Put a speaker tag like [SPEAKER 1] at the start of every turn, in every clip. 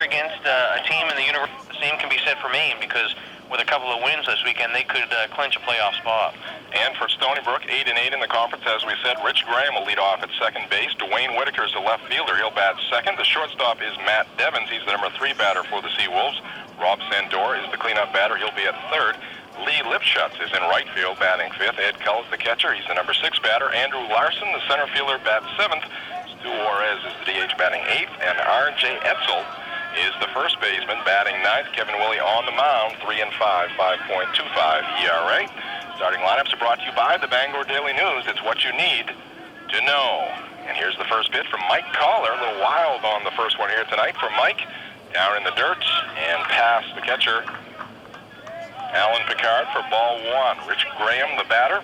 [SPEAKER 1] against a team in the university. The same can be said for Maine, because with a couple of wins this weekend, they could clinch a playoff spot.
[SPEAKER 2] And for Stoneybrook, 8-8 in the conference, as we said. Rich Graham will lead off at second base. Dwayne Whitaker is the left fielder. He'll bat second. The shortstop is Matt Devins. He's the number 3 batter for the Seawolves. Rob Sandor is the cleanup batter. He'll be at third. Lee Lipschutz is in right field, batting fifth. Ed Cullis, the catcher. He's the number 6 batter. Andrew Larson, the center fielder, bats seventh. Stu Juarez is the DH, batting eighth. And R.J. Etzel is the first baseman, batting ninth. Kevin Willey on the mound, 3-5, 5.25 ERA. Starting lineups are brought to you by the Bangor Daily News. It's what you need to know. And here's the first pitch from Mike Collar. A little wild on the first one here tonight from Mike. Down in the dirt and past the catcher, Alan Picard, for ball one. Rich Graham, the batter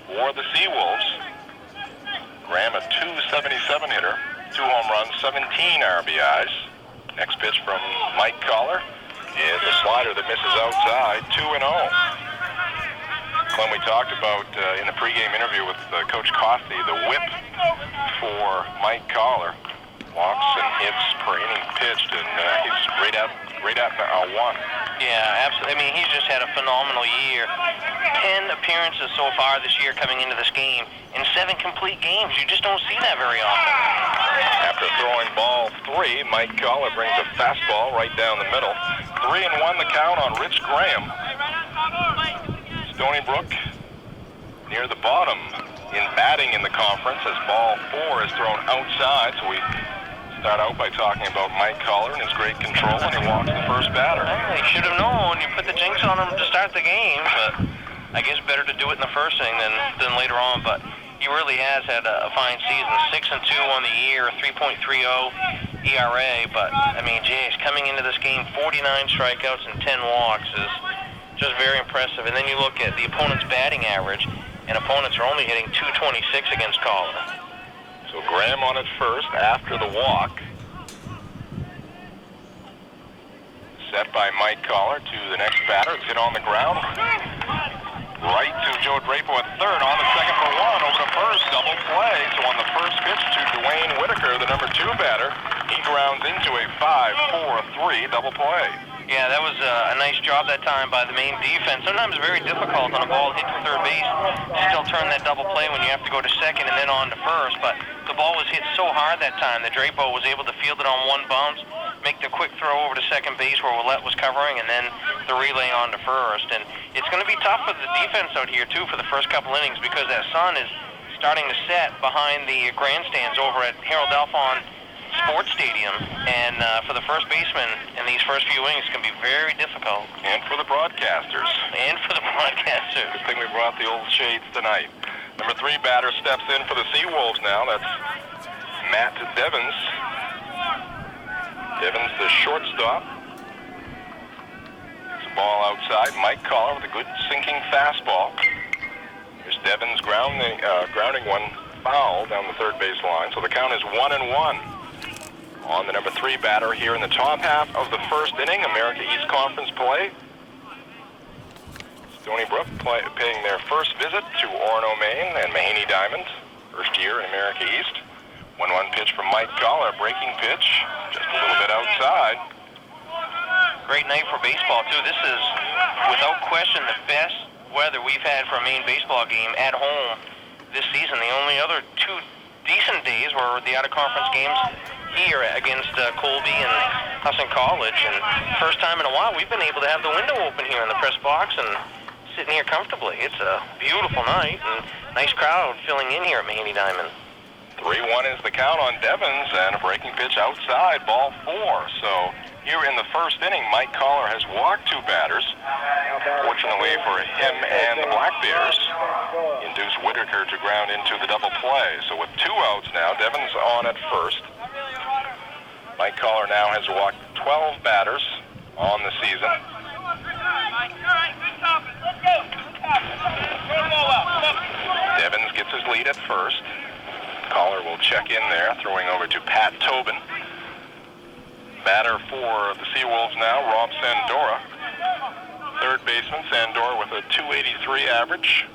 [SPEAKER 2] for the Seawolves. Graham, a .277 hitter. 2 home runs, 17 RBIs. Next pitch from Mike Collar is a slider that misses outside, 2-0. When we talked about in the pregame interview with Coach Coffey, the whip for Mike Collar, walks and hits per inning pitched, and he's right at 1.
[SPEAKER 1] Yeah, absolutely. I mean, he's just had a phenomenal year. 10 appearances so far this year coming into this game in 7 complete games. You just don't see that very often.
[SPEAKER 2] After throwing ball 3, Mike Collar brings a fastball right down the middle. 3-1 the count on Rich Graham. Stoneybrook near the bottom in batting in the conference as ball 4 is thrown outside. So we start out by talking about Mike Collar and his great control, and he walks the first batter.
[SPEAKER 1] Well, you should have known. You put the jinx on him to start the game, but I guess better to do it in the first inning than later on. But he really has had a fine season. 6-2 on the year, 3.30 ERA. But I mean, geez, coming into this game, 49 strikeouts and 10 walks is just very impressive. And then you look at the opponent's batting average, and opponents are only hitting .226 against Collar.
[SPEAKER 2] So Graham on at first after the walk. Set by Mike Collar to the next batter. It's hit on the ground. Right to Joe Drapo at third. On the second for 1. Over to first. Double play. So on the first pitch to Dwayne Whitaker, the number 2 batter, he grounds into a 5-4-3 double play.
[SPEAKER 1] Yeah, that was a nice job that time by the Maine defense. Sometimes very difficult on a ball hit to third base. Still turn that double play when you have to go to second and then on to first. But the ball was hit so hard that time that Drapo was able to field it on one bounce, make the quick throw over to second base where Willett was covering, and then the relay on to first. And it's going to be tough for the defense out here, too, for the first couple innings, because that sun is starting to set behind the grandstands over at Harold Alphon Sports Stadium, and for the first baseman in these first few innings can be very difficult.
[SPEAKER 2] And for the broadcasters.
[SPEAKER 1] Good
[SPEAKER 2] thing we brought the old shades tonight. Number 3 batter steps in for the Seawolves now. That's Matt Devins. Devins, the shortstop. Gets the ball outside. Mike Collar with a good sinking fastball. Here's Devins grounding one foul down the third base line. So the count is 1-1. On the number 3 batter here in the top half of the first inning, America East Conference play. Stoneybrook paying their first visit to Orono, Maine, and Mahaney Diamond, first year in America East. 1-1 pitch from Mike Collar, breaking pitch, just a little bit outside.
[SPEAKER 1] Great night for baseball, too. This is, without question, the best weather we've had for a Maine baseball game at home this season. The only other 2 decent days were the out-of-conference games here against Colby and Husson College, and first time in a while we've been able to have the window open here in the press box and sitting here comfortably. It's a beautiful night and nice crowd filling in here at Mahaney Diamond.
[SPEAKER 2] 3-1 is the count on Devins, and a breaking pitch outside, ball 4. So here in the first inning, Mike Collar has walked 2 batters. Fortunately for him and the Black Bears, induced Whitaker to ground into the double play. So with 2 outs now, Devins on at first. Mike Collar now has walked 12 batters on the season. Devins gets his lead at first. Collar will check in there, throwing over to Pat Tobin. Batter for the Seawolves now, Rob Sandora. Third baseman, Sandora with a .283 average.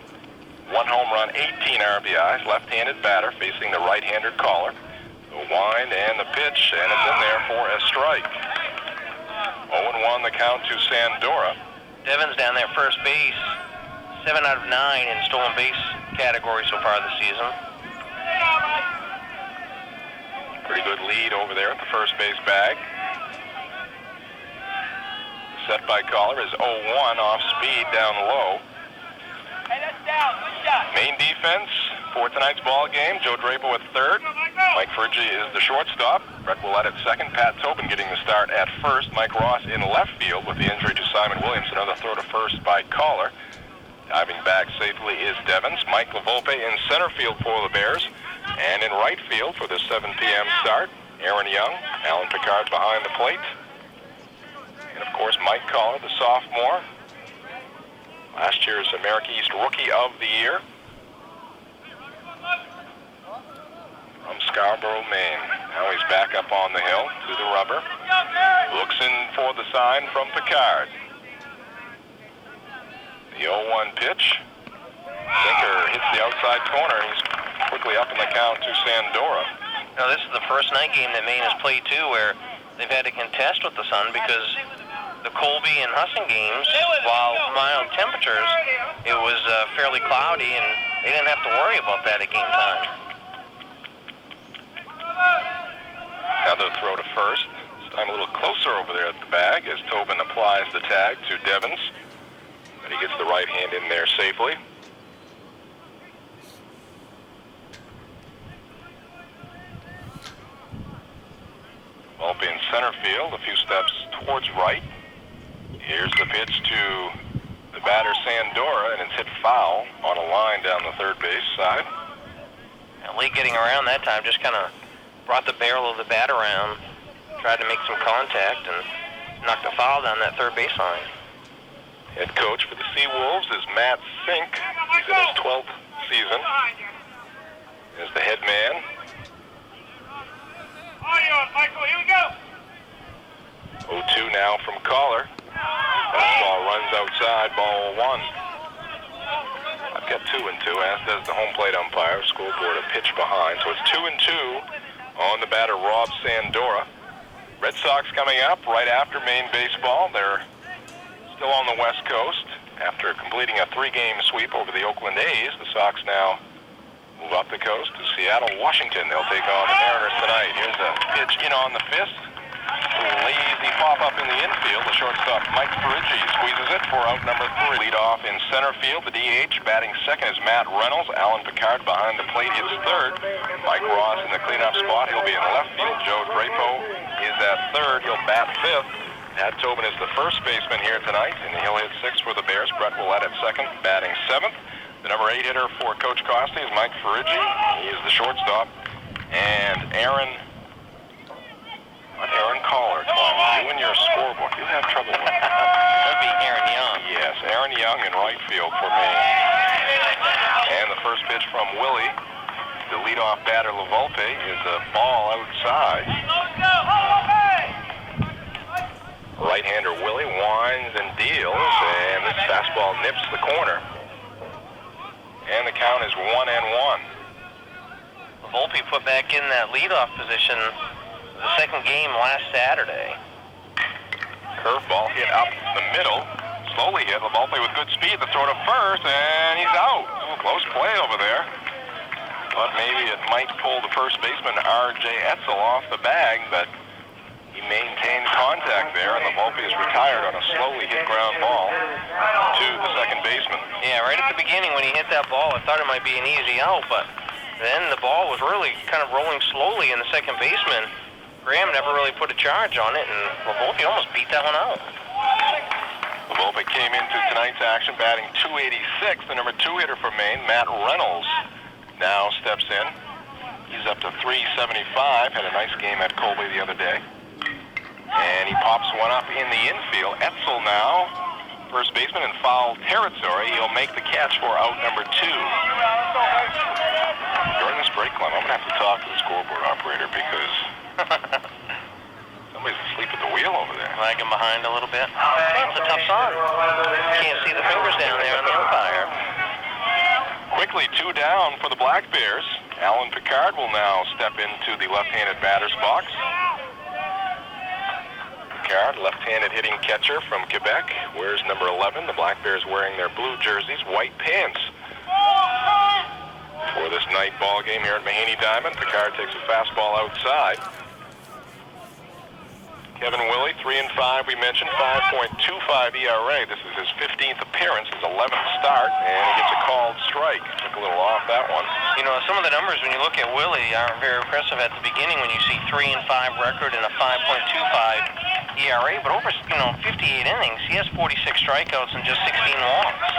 [SPEAKER 2] 1 home run, 18 RBIs. Left-handed batter facing the right-hander Collar. The wind and the pitch, and it's in there for a strike. 0-1 the count to Sandora.
[SPEAKER 1] Devens down there first base. 7 out of 9 in stolen base category so far this season.
[SPEAKER 2] Pretty good lead over there at the first base bag. Set by Collar is 0-1 off speed down low. Maine defense for tonight's ball game. Joe Draper with third. Mike Fergie is the shortstop. Brett Willett at second. Pat Tobin getting the start at first. Mike Ross in left field with the injury to Simon Williams. Another throw to first by Collar. Diving back safely is Devens. Mike LaVolpe in center field for the Bears. And in right field for the 7 p.m. start, Aaron Young. Alan Picard behind the plate. And of course, Mike Collar, the sophomore. Last year's America East Rookie of the Year. From Scarborough, Maine. Now he's back up on the hill to the rubber. Looks in for the sign from Picard. The 0-1 pitch. Sinker hits the outside corner. He's quickly up in the count to Sandora.
[SPEAKER 1] Now this is the first night game that Maine has played too, where they've had to contest with the sun because the Colby and Husson games, while mild temperatures, it was fairly cloudy, and they didn't have to worry about that at game time.
[SPEAKER 2] Another throw to first. This time a little closer over there at the bag as Tobin applies the tag to Devens. And he gets the right hand in there safely. Volpe in center field, a few steps towards right. Here's the pitch to the batter Sandora, and it's hit foul on a line down the third base side.
[SPEAKER 1] And Lee getting around that time just kind of brought the barrel of the bat around, tried to make some contact, and knocked a foul down that third base line.
[SPEAKER 2] Head coach for the Seawolves is Matt Sink. He's in his 12th season as the head man.
[SPEAKER 3] Michael, here we go.
[SPEAKER 2] 0-2 now from Collar. Ball runs outside, ball 1. I've got 2-2, as does the home plate umpire. Scoreboard a pitch behind. So it's 2-2 on the batter, Rob Sandora. Red Sox coming up right after Maine baseball. They're still on the West Coast. After completing a 3-game sweep over the Oakland A's, the Sox now move up the coast to Seattle, Washington. They'll take on the Mariners tonight. Here's a pitch in on the fist. Lazy pop-up in the infield. The shortstop, Mike Fergie, squeezes it for out number 3. Lead off in center field. The DH batting second is Matt Reynolds. Alan Picard behind the plate hits third. Mike Ross in the cleanup spot. He'll be in left field. Joe Drapo is at third. He'll bat fifth. Pat Tobin is the first baseman here tonight, and he'll hit 6 for the Bears. Brett Willett at second, batting 7th. The number 8 hitter for Coach Costi is Mike Fergie. He is the shortstop. And Aaron Collar. You and your scorebook, you have trouble with that.
[SPEAKER 1] That'd be Aaron Young.
[SPEAKER 2] Yes, Aaron Young in right field for Maine. And the first pitch from Willie, the leadoff batter LaVolpe, is a ball outside. Right-hander Willie winds and deals, and this fastball nips the corner. And the count is 1-1.
[SPEAKER 1] Volpe put back in that leadoff position the second game last Saturday.
[SPEAKER 2] Curveball hit up the middle. Slowly hit. Volpe with good speed. The throw to first, and he's out. Ooh, close play over there. Thought maybe it might pull the first baseman, R.J. Etzel, off the bag, but he maintained contact there, and the Volpe is retired on a slowly hit ground ball to the second baseman.
[SPEAKER 1] Yeah, right at the beginning when he hit that ball, I thought it might be an easy out, but then the ball was really kind of rolling slowly, and the second baseman, Graham, never really put a charge on it, and LaVolpe almost beat that one out.
[SPEAKER 2] LaVolpe came into tonight's action batting .286. The number 2 hitter for Maine, Matt Reynolds, now steps in. He's up to .375. Had a nice game at Colby the other day. And he pops one up in the infield. Etzel now, first baseman in foul territory. He'll make the catch for out number 2. During this break, Clem, I'm going to have to talk to the scoreboard operator because somebody's asleep at the wheel over there.
[SPEAKER 1] Lagging behind a little bit. It's a tough song. Can't see the fingers down there on the umpire.
[SPEAKER 2] Quickly, 2 down for the Black Bears. Alan Picard will now step into the left-handed batter's box. Picard, left-handed hitting catcher from Quebec, wears number 11. The Black Bears wearing their blue jerseys, white pants. For this night ball game here at Mahaney Diamond, Picard takes a fastball outside. Kevin Willey, 3-5, we mentioned, 5.25 ERA. This is his 15th appearance, his 11th start, and he gets a called strike. Took a little off that one.
[SPEAKER 1] You know, some of the numbers when you look at Willie aren't very impressive at the beginning when you see 3-5 record and a 5.25 ERA, but over 58 innings, he has 46 strikeouts and just 16 walks.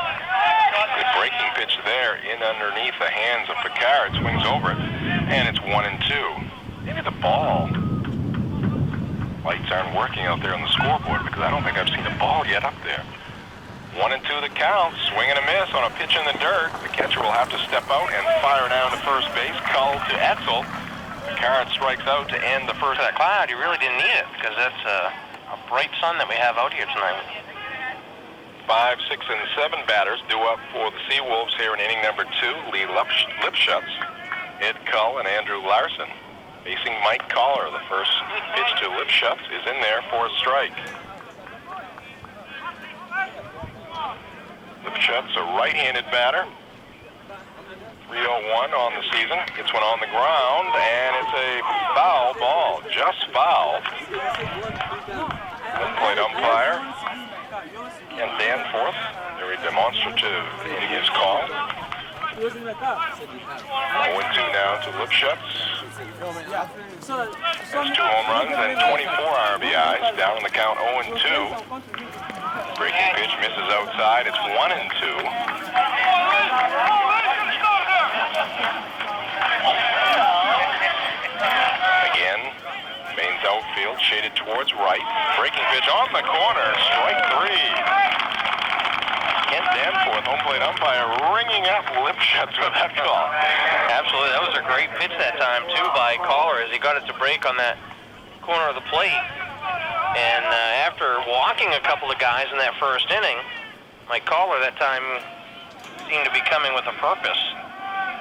[SPEAKER 2] Good breaking pitch there, in underneath the hands of Picard, swings over it, and it's 1-2. Maybe the ball. Lights aren't working out there on the scoreboard because I don't think I've seen a ball yet up there. 1-2 the count, swing and a miss on a pitch in the dirt. The catcher will have to step out and fire down to first base. Cull to Etzel. Picard strikes out to end the first.
[SPEAKER 1] That cloud, you really didn't need it because that's a bright sun that we have out here tonight.
[SPEAKER 2] 5, 6, and 7 batters due up for the Seawolves here in inning number 2. Lee Lipschutz, Ed Cull, and Andrew Larson. Facing Mike Collar, the first pitch to Lipschutz is in there for a strike. Lipschutz, a right-handed batter. 301 on the season. Gets one on the ground, and it's a foul ball. Just foul. Home plate umpire, Ken Danforth, very demonstrative in his call. 0-2 now to Lipschutz. That's 2 home runs and 24 RBIs. Down on the count 0-2. Breaking pitch misses outside. It's 1-2. Again, Maine's outfield shaded towards right. Breaking pitch on the corner. Strike 3. Kent Danforth, home plate umpire, ringing up Lipschutz with that call.
[SPEAKER 1] Absolutely, that was a great pitch that time too by Collar as he got it to break on that corner of the plate. And after walking a couple of guys in that first inning, Mike Collar that time seemed to be coming with a purpose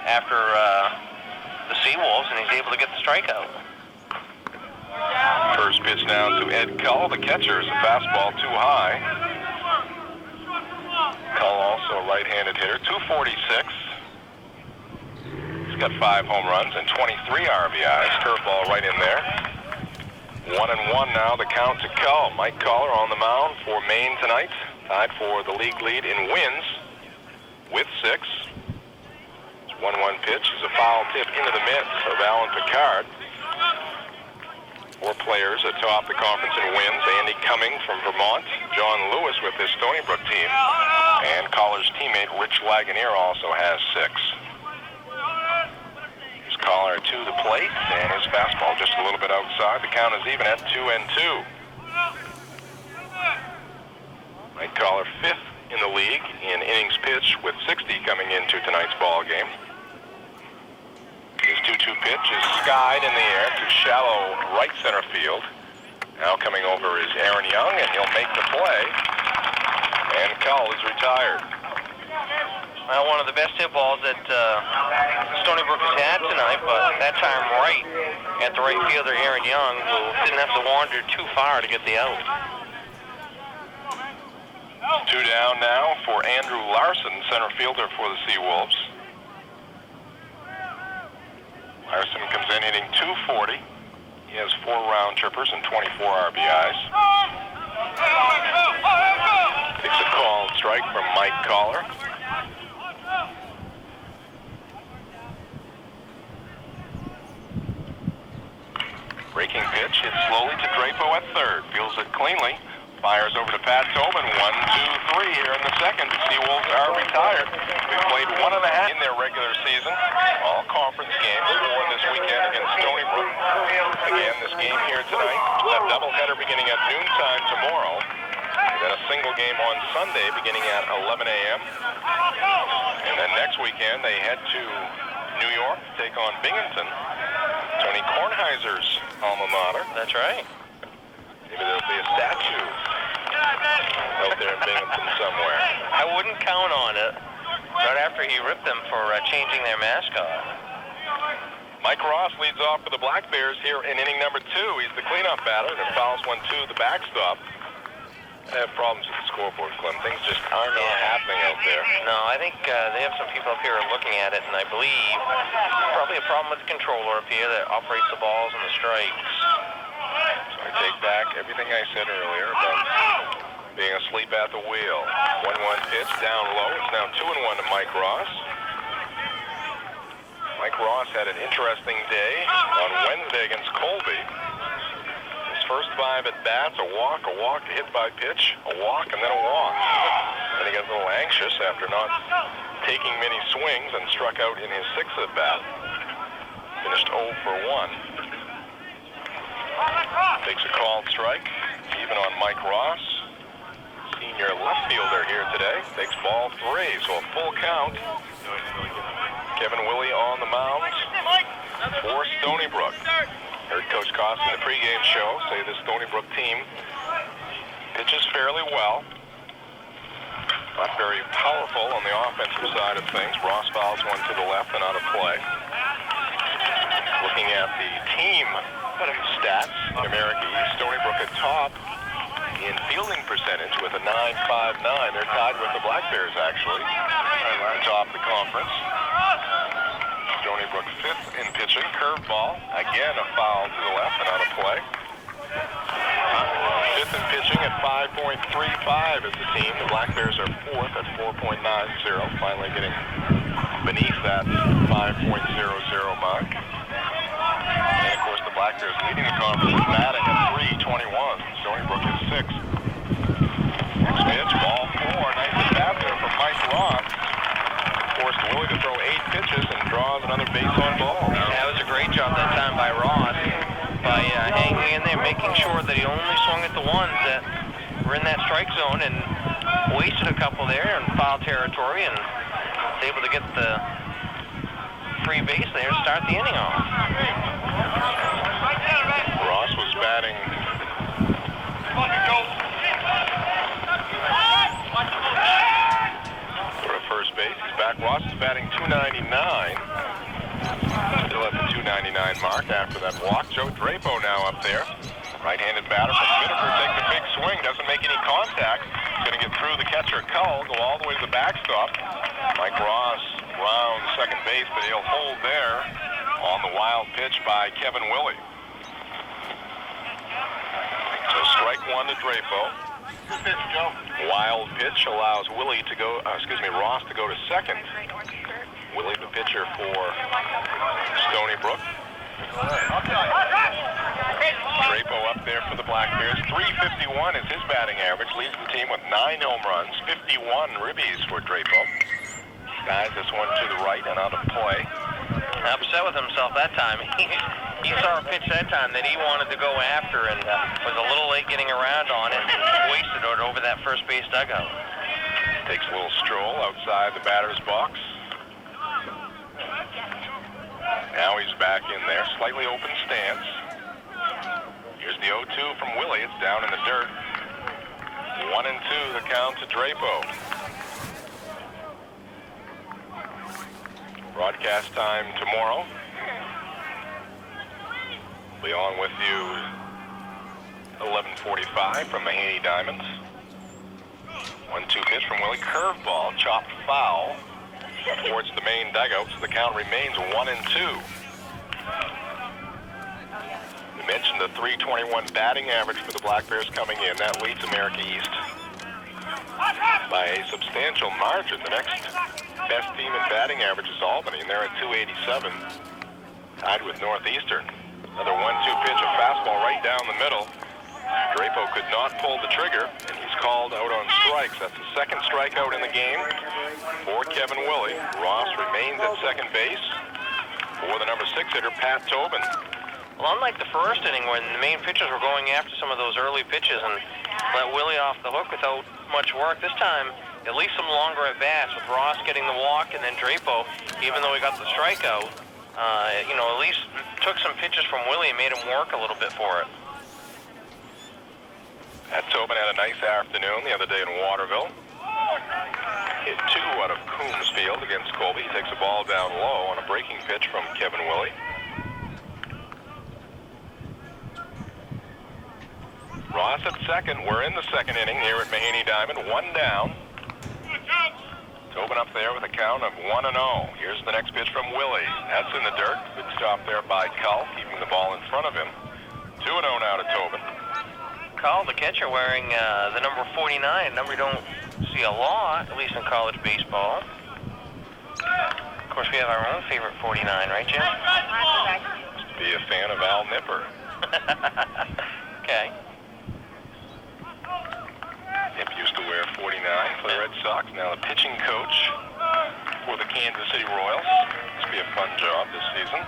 [SPEAKER 1] after the Seawolves, and he's able to get the strikeout.
[SPEAKER 2] First pitch now to Ed Cull, the catcher, is a fastball too high. Cull also a right-handed hitter, 246. He's got 5 home runs and 23 RBIs. Curveball right in there. 1-1 now, the count to Cull. Mike Collar on the mound for Maine tonight. Tied for the league lead in wins with 6. This 1-1 pitch is a foul tip into the mitts of Alan Picard. 4 players atop the conference in wins. Andy Cumming from Vermont, John Lewis with his Stoneybrook team, and Collar's teammate Rich Lagunier also has 6. Here's Collar to the plate, and his fastball just a little bit outside. The count is even at 2-2. Mike Collar 5th in the league in innings pitched with 60 coming into tonight's ball game. His 2-2 pitch is skied in the air to shallow right center field. Now coming over is Aaron Young, and he'll make the play. And Cull is retired.
[SPEAKER 1] Well, one of the best hit balls that Stoneybrook has had tonight, but that time right at the right fielder, Aaron Young, who didn't have to wander too far to get the out.
[SPEAKER 2] 2 down now for Andrew Larson, center fielder for the Seawolves. Larson comes in hitting .240. He has 4 round trippers and 24 RBIs. Takes a called strike from Mike Collar. Breaking pitch hits slowly to Drapo at third. Feels it cleanly. Fires over to Pat Tobin. 1, 2, 3 here in the second. The Seawolves are retired. We've played 1.5 in their regular season. All conference games for this weekend against Stoneybrook. Again, this game here tonight. A doubleheader beginning at noontime tomorrow. And then a single game on Sunday beginning at 11 a.m. And then next weekend they head to New York to take on Binghamton. Tony Kornheiser's alma mater.
[SPEAKER 1] That's right.
[SPEAKER 2] Maybe there'll be a statue out there in Binghamton somewhere.
[SPEAKER 1] I wouldn't count on it. Right after he ripped them for changing their mascot.
[SPEAKER 2] Mike Ross leads off for the Black Bears here in inning number 2. He's the cleanup batter that fouls one to the backstop. They have problems with the scoreboard, Clem. Things just are not happening out there.
[SPEAKER 1] No, I think they have some people up here looking at it, and I believe probably a problem with the controller up here that operates the balls and the strikes.
[SPEAKER 2] So I take back everything I said earlier about being asleep at the wheel. 1-1 pitch down low. It's now 2-1 to Mike Ross. Mike Ross had an interesting day on Wednesday against Colby. His first 5 at-bats, a walk, a hit by pitch, a walk, and then a walk. Then he got a little anxious after not taking many swings and struck out in his 6th at-bat. Finished 0 for 1. Takes a called strike, even on Mike Ross. Senior left fielder here today. Takes ball 3, so a full count. Kevin Willie on the mound for Stoneybrook. Heard Coach Cost in the pregame show say the Stoneybrook team pitches fairly well. Not very powerful on the offensive side of things. Ross fouls one to the left and out of play. Looking at the team stats, America East, Stoneybrook at top in fielding percentage with a 9.59. They're tied with the Black Bears, actually, atop the conference. Stoneybrook 5th in pitching. Curveball, again a foul to the left and out of play. 5th in pitching at 5.35 is the team. The Black Bears are 4th at 4.90, finally getting beneath that 5.00 mark. And of course the Black Bears leading the conference with batting at 321. Stoneybrook is 6th. Next pitch, ball 4. Nice at bat there from Mike Ross. Forced Willie to throw 8 pitches and draws another base on ball.
[SPEAKER 1] That was a great job that time by Ross, by hanging in there, making sure that he only swung at the ones that were in that strike zone, and wasted a couple there in foul territory, and was able to get the free base there to start the inning off.
[SPEAKER 2] Ross was batting first base. He's back. Ross is batting .299. Still at the .299 mark after that walk. Joe Drapo now up there. Right-handed batter from Biddeford takes a big swing. Doesn't make any contact. He's going to get through the catcher Cull, go all the way to the backstop. Mike Ross rounds second base, but he'll hold there on the wild pitch by Kevin Willie. So strike 1 to Drapo. Wild pitch allows Willie to go, Ross to go to second. Willie, the pitcher for Stoneybrook. Drapo up there for the Black Bears. .351 is his batting average. Leads the team with 9 home runs. 51 ribbies for Drapo. Guys, this one to the right and out of play.
[SPEAKER 1] Upset with himself that time. He saw a pitch that time that he wanted to go after and was a little late getting around on it and wasted it over that first base dugout.
[SPEAKER 2] Takes a little stroll outside the batter's box. Now he's back in there, slightly open stance. Here's the 0-2 from Willie. It's down in the dirt. 1-2 the count to Drapo. Broadcast time tomorrow. Be on with you 11:45 from Mahaney Diamonds. 1-2 pitch from Willie. Curveball, chopped foul towards the main dugout, so the count remains 1-2. We mentioned the .321 batting average for the Black Bears coming in. That leads America East by a substantial margin. The next best team in batting average is Albany, and they're at .287, tied with Northeastern. Another 1-2 pitch, a fastball right down the middle. Drapo could not pull the trigger, and he's called out on strikes. That's the second strikeout in the game for Kevin Willie. Ross remains at second base for the number 6 hitter, Pat Tobin.
[SPEAKER 1] Well, unlike the first inning when the main pitchers were going after some of those early pitches and let Willie off the hook without much work, this time at least some longer at bats with Ross getting the walk, and then Drapo, even though he got the strikeout, at least took some pitches from Willie and made him work a little bit for it.
[SPEAKER 2] Pat Tobin had a nice afternoon the other day in Waterville. Hit 2 out of Coombs Field against Colby. He takes a ball down low on a breaking pitch from Kevin Willie. Ross at second. We're in the second inning here at Mahaney Diamond. One down. Tobin up there with a count of 1-0. Here's the next pitch from Willie. That's in the dirt. Good stop there by Cull, keeping the ball in front of him. 2-0 now to Tobin.
[SPEAKER 1] Cull, the catcher, wearing the number 49, number you don't see a lot, at least in college baseball. Of course, we have our own favorite 49, right, Jim?
[SPEAKER 2] Must be a fan of Al Nipper.
[SPEAKER 1] Okay.
[SPEAKER 2] Nip used to wear 49 for the Red Sox. Now the pitching coach for the Kansas City Royals. Must be a fun job this season.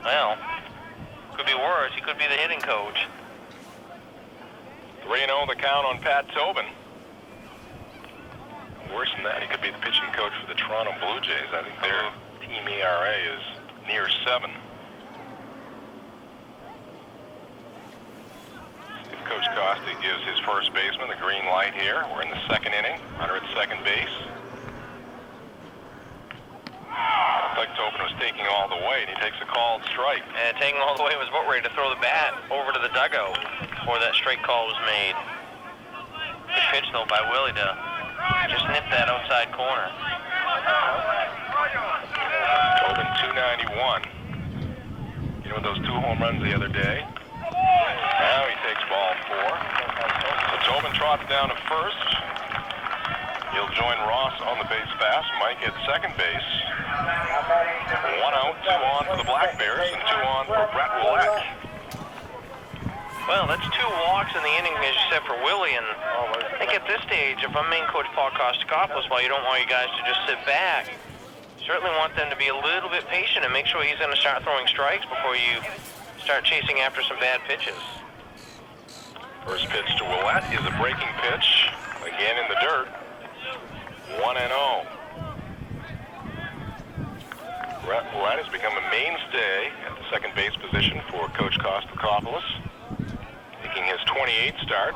[SPEAKER 1] Well, could be worse. He could be the hitting coach.
[SPEAKER 2] 3-0 the count on Pat Tobin. Worse than that, he could be the pitching coach for the Toronto Blue Jays. I think their team ERA is near 7. If Coach Costa gives his first baseman the green light here. We're in the second inning. Runner at second base. Looked like Tobin was taking all the way, and he takes a called strike.
[SPEAKER 1] And taking all the way was about ready to throw the bat over to the dugout before that strike call was made. Good pitch, though, by Willie to just nip that outside corner.
[SPEAKER 2] Tobin 291. You know those 2 home runs the other day? Now he takes ball 4. So Tobin trots down to first. He'll join Ross on the base pass. Mike at second base. 1 out, 2 on for the Black Bears, and 2 on for Brett Willett.
[SPEAKER 1] Well, that's 2 walks in the inning, as you said, for Willie, and I think at this stage, if I'm Maine coach Paul Kostakopoulos, while you don't want you guys to just sit back, certainly want them to be a little bit patient and make sure he's going to start throwing strikes before you start chasing after some bad pitches.
[SPEAKER 2] First pitch to Willett is a breaking pitch, again in the dirt. 1-0. Brett Willett has become a mainstay at the second base position for Coach Kostakopoulos. Making his 28th start.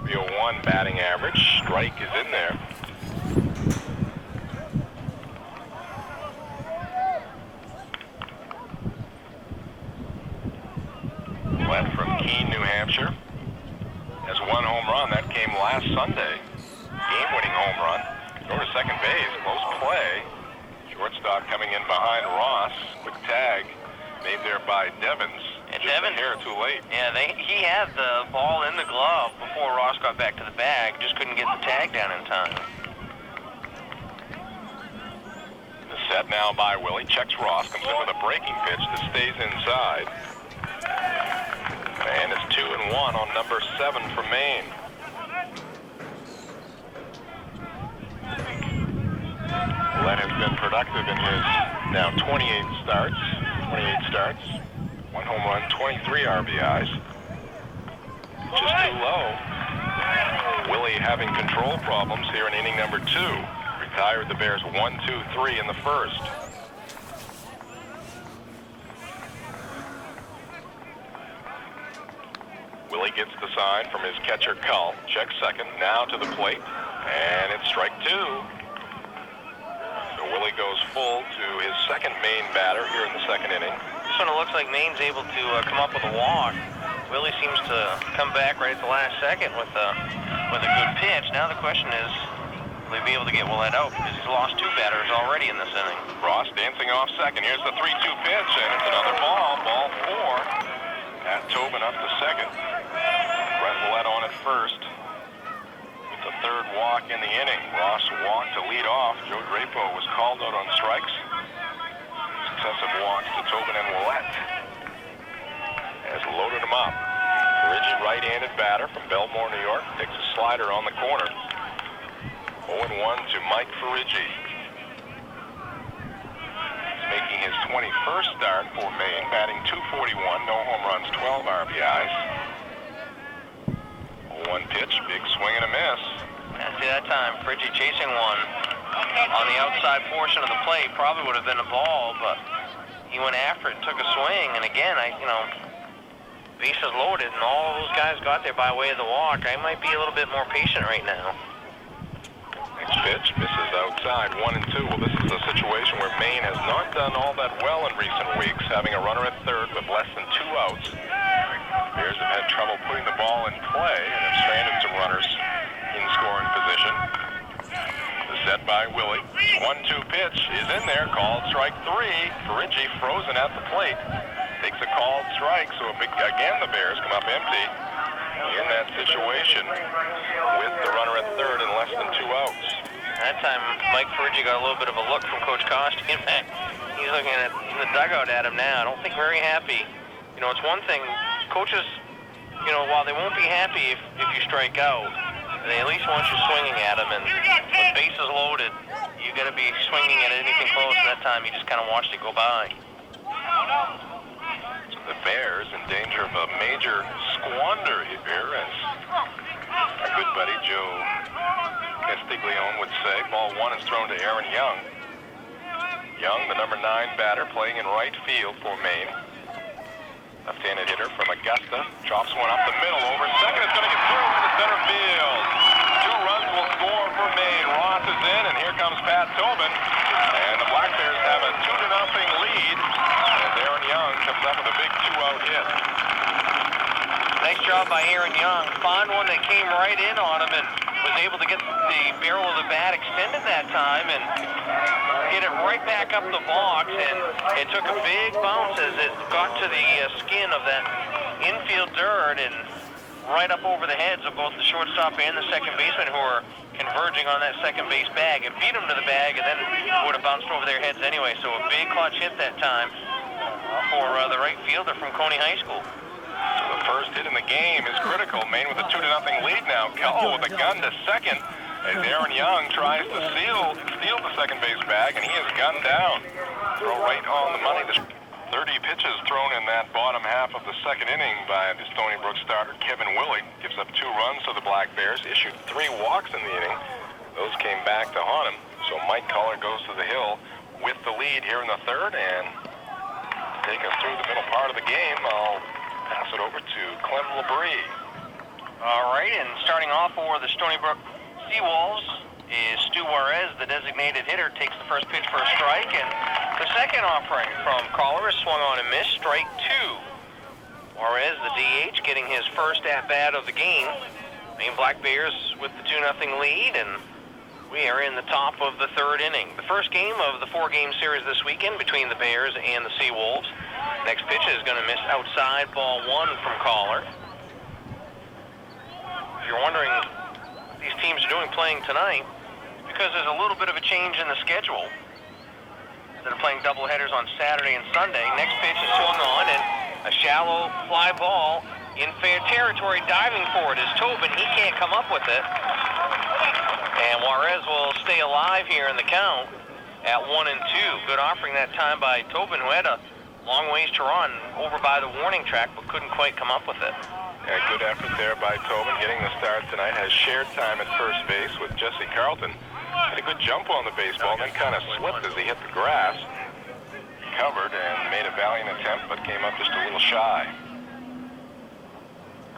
[SPEAKER 2] 301 batting average. Strike is in there. Willett from Keene, New Hampshire, has 1 home run. That came last Sunday. Game-winning home run. Throw to second base. Close play. Shortstop coming in behind Ross. Quick tag made there by Devens.
[SPEAKER 1] And
[SPEAKER 2] just
[SPEAKER 1] Devens,
[SPEAKER 2] a hair too late.
[SPEAKER 1] Yeah, he had the ball in the glove before Ross got back to the bag. Just couldn't get the tag down in time.
[SPEAKER 2] The set now by Willie. Checks Ross. Comes in with a breaking pitch that stays inside. And it's 2-1 on number 7 for Maine. Willett has been productive in his now 28 starts. 1 home run, 23 RBIs. Just too low. Willie having control problems here in inning number 2. Retired the Bears 1-2-3 in the first. Willie gets the sign from his catcher Cull. Checks second, now to the plate. And it's strike 2. So Willie goes full to his second Maine batter here in the second inning.
[SPEAKER 1] This one, it looks like Maine's able to come up with a walk. Willie seems to come back right at the last second with a good pitch. Now the question is, will he be able to get Willett out? Because he's lost 2 batters already in this inning.
[SPEAKER 2] Ross dancing off second. Here's the 3-2 pitch, and it's another ball. Ball 4. Pat Tobin up to second. Brett Willett on at first. With the 3rd walk in the inning. Ross walked to lead off. Joe Drapo was called out on strikes. Successive walks to Tobin and Willett. Has loaded him up. Rigid right-handed batter from Belmore, New York. Takes a slider on the corner. 0-1 to Mike Farigi. He's making his 21st start for Maine, batting .241, no home runs, 12 RBIs. 0-1 pitch, big swing and a miss.
[SPEAKER 1] Yeah, see that time, Farigi chasing one on the outside portion of the plate. Probably would have been a ball, but he went after it and took a swing. And again, bases loaded, and all those guys got there by way of the walk. I might be a little bit more patient right now.
[SPEAKER 2] Next pitch misses outside, 1-2. Well, this is a situation where Maine has not done all that well in recent weeks, having a runner at third with less than 2 outs. Bears have had trouble putting the ball in play and have stranded some runners in scoring position. The set by Willie. 1-2 pitch is in there, called strike 3. Parigi frozen at the plate. Takes a called strike, so again the Bears come up empty in that situation with the runner at third and less than 2 outs.
[SPEAKER 1] That time, Mike Parigi got a little bit of a look from Coach Costa. In fact, he's looking at in the dugout at him now. I don't think very happy. You know, it's one thing, coaches, you know, while they won't be happy if you strike out, they at least want you swinging at them. And when bases loaded, you got to be swinging at anything close. And that time, you just kind of watched it go by.
[SPEAKER 2] The Bears in danger of a major squander here, as our good buddy Joe Castiglione would say. Ball 1 is thrown to Aaron Young. Young, the number 9 batter, playing in right field for Maine. Left-handed hitter from Augusta. Drops one up the middle, over second. It's going to get through into center field. 2 runs will score for Maine. Ross is in, and here comes Pat Tobin. And the Black Bears have a 2-0 lead. And Aaron Young comes up with a big 2-out hit.
[SPEAKER 1] Nice job by Aaron Young. Found one that came right in on him and was able to get the barrel of the bat extended that time and hit it right back up the box, and it took a big bounce as it got to the skin of that infield dirt and right up over the heads of both the shortstop and the second baseman, who were converging on that second base bag. It beat them to the bag, and then would have bounced over their heads anyway. So a big clutch hit that time for the right fielder from Coney High School.
[SPEAKER 2] So the first hit in the game is critical. Maine with a 2-0 lead now. Kello with a gun to second as Aaron Young tries to steal the second base bag, and he is gunned down. Throw right on the money. 30 pitches thrown in that bottom half of the second inning by the Stoneybrook starter, Kevin Willie. Gives up 2 runs to the Black Bears. Issued 3 walks in the inning. Those came back to haunt him. So Mike Culler goes to the hill with the lead here in the third, and take us through the middle part of the game, I'll pass it over to Clem Labrie.
[SPEAKER 1] All right, and starting off for the Stoneybrook Seawolves is Stu Juarez, the designated hitter, takes the first pitch for a strike, and the second offering from Collar is swung on and missed, strike 2. Juarez, the DH, getting his first at-bat of the game. Maine Black Bears with the 2-0 lead, and we are in the top of the third inning. The first game of the 4-game series this weekend between the Bears and the Seawolves. Next pitch is going to miss outside, ball 1 from Collar. If you're wondering what these teams are doing playing tonight, because there's a little bit of a change in the schedule. Instead of playing doubleheaders on Saturday and Sunday, next pitch is swung on, and a shallow fly ball in fair territory. Diving for it is Tobin. He can't come up with it. And Juarez will stay alive here in the count at 1-2. Good offering that time by Tobin, who had a long ways to run over by the warning track, but couldn't quite come up with it.
[SPEAKER 2] Yeah, good effort there by Tobin, getting the start tonight. Has shared time at first base with Jesse Carlton. Had a good jump on the baseball, then kind of slipped as he hit the grass. Covered and made a valiant attempt, but came up just a little shy.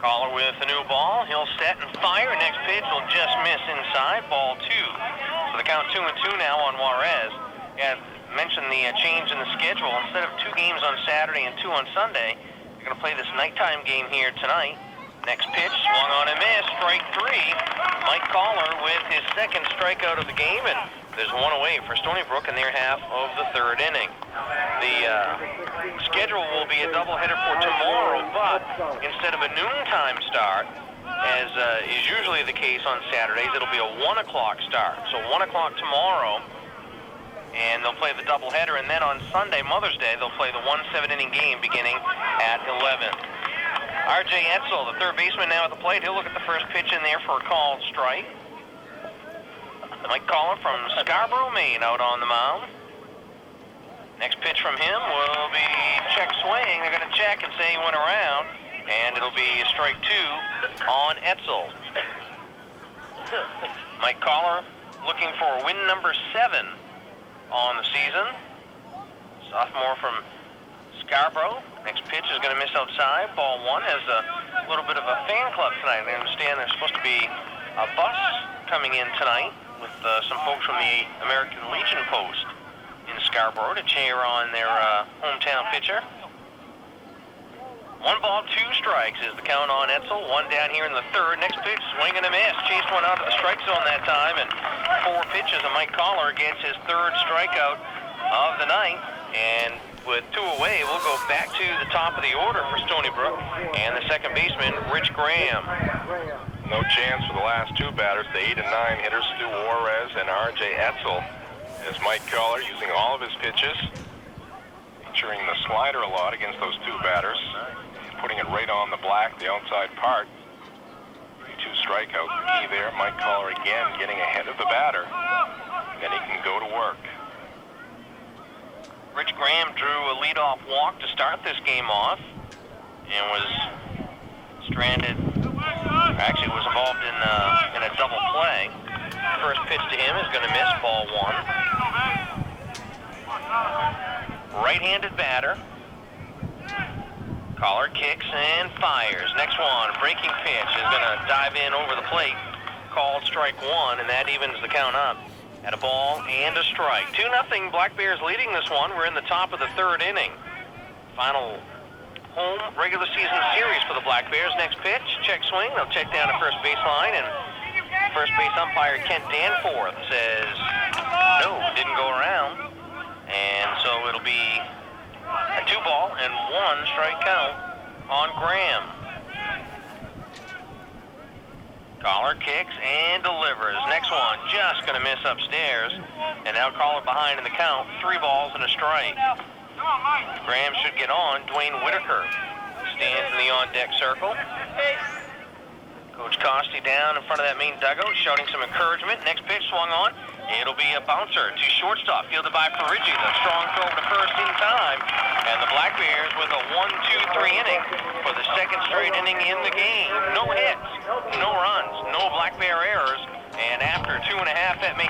[SPEAKER 1] Collar with the new ball. He'll set and fire. Next pitch will just miss inside, ball 2. So the count 2-2 now on Juarez. Yeah, mentioned the change in the schedule. Instead of 2 games on Saturday and 2 on Sunday, you're going to play this nighttime game here tonight. Next pitch, swung on and missed, strike 3. Mike Collar with his second strikeout of the game, and there's 1 away for Stoneybrook in their half of the third inning. The schedule will be a doubleheader for tomorrow, but instead of a noontime start, as is usually the case on Saturdays, it'll be a 1 o'clock start. So 1 o'clock tomorrow, and they'll play the doubleheader, and then on Sunday, Mother's Day, they'll play the 1 7-inning game beginning at 11. R.J. Etzel, the third baseman, now at the plate. He'll look at the first pitch in there for a called strike. Mike Collin from Scarborough, Maine, out on the mound. Next pitch from him will be check swing. They're going to check and say he went around, and it'll be strike 2 on Etzel. Mike Collar looking for win number 7 on the season. Sophomore from Scarborough. Next pitch is going to miss outside. Ball 1 has a little bit of a fan club tonight. I understand there's supposed to be a bus coming in tonight with some folks from the American Legion post in Scarborough to cheer on their hometown pitcher. 1 ball, 2 strikes is the count on Etzel. 1 down here in the third. Next pitch, swing and a miss. Chased one out of the strike zone that time, and 4 pitches, and Mike Collar gets his 3rd strikeout of the night. And with 2 away, we'll go back to the top of the order for Stoneybrook and the second baseman, Rich Graham.
[SPEAKER 2] No chance for the last 2 batters, the 8 and 9 hitters, Stu Juarez and R.J. Etzel, as Mike Collar using all of his pitches, featuring the slider a lot against those 2 batters, putting it right on the black, the outside part. 2 strikeouts, the key there. Mike Collar again getting ahead of the batter. Then he can go to work.
[SPEAKER 1] Rich Graham drew a leadoff walk to start this game off and was stranded, actually was involved in a double play. First pitch to him is going to miss, ball 1. Right-handed batter. Collar kicks and fires. Next one, breaking pitch is going to dive in over the plate. Called strike 1, and that evens the count up at a ball and a strike. 2-0 Black Bears leading this one. We're in the top of the 3rd inning. Final home regular season series for the Black Bears. Next pitch, check swing. They'll check down to first baseline, and first base umpire Kent Danforth says no, didn't go around. And so it'll be a 2 ball and 1 strike count on Graham. Collar kicks and delivers. Next one, just going to miss upstairs. And now Collar behind in the count. 3 balls and a strike. Graham should get on. Dwayne Whitaker stands in the on-deck circle. Coach Costi down in front of that Maine dugout, shouting some encouragement. Next pitch swung on. It'll be a bouncer to shortstop, fielded by Parigi. The strong throw to first in time. And the Black Bears with a 1-2-3 inning for the 2nd straight inning in the game. No hits, no runs, no Black Bear errors. And after 2.5 at Maine.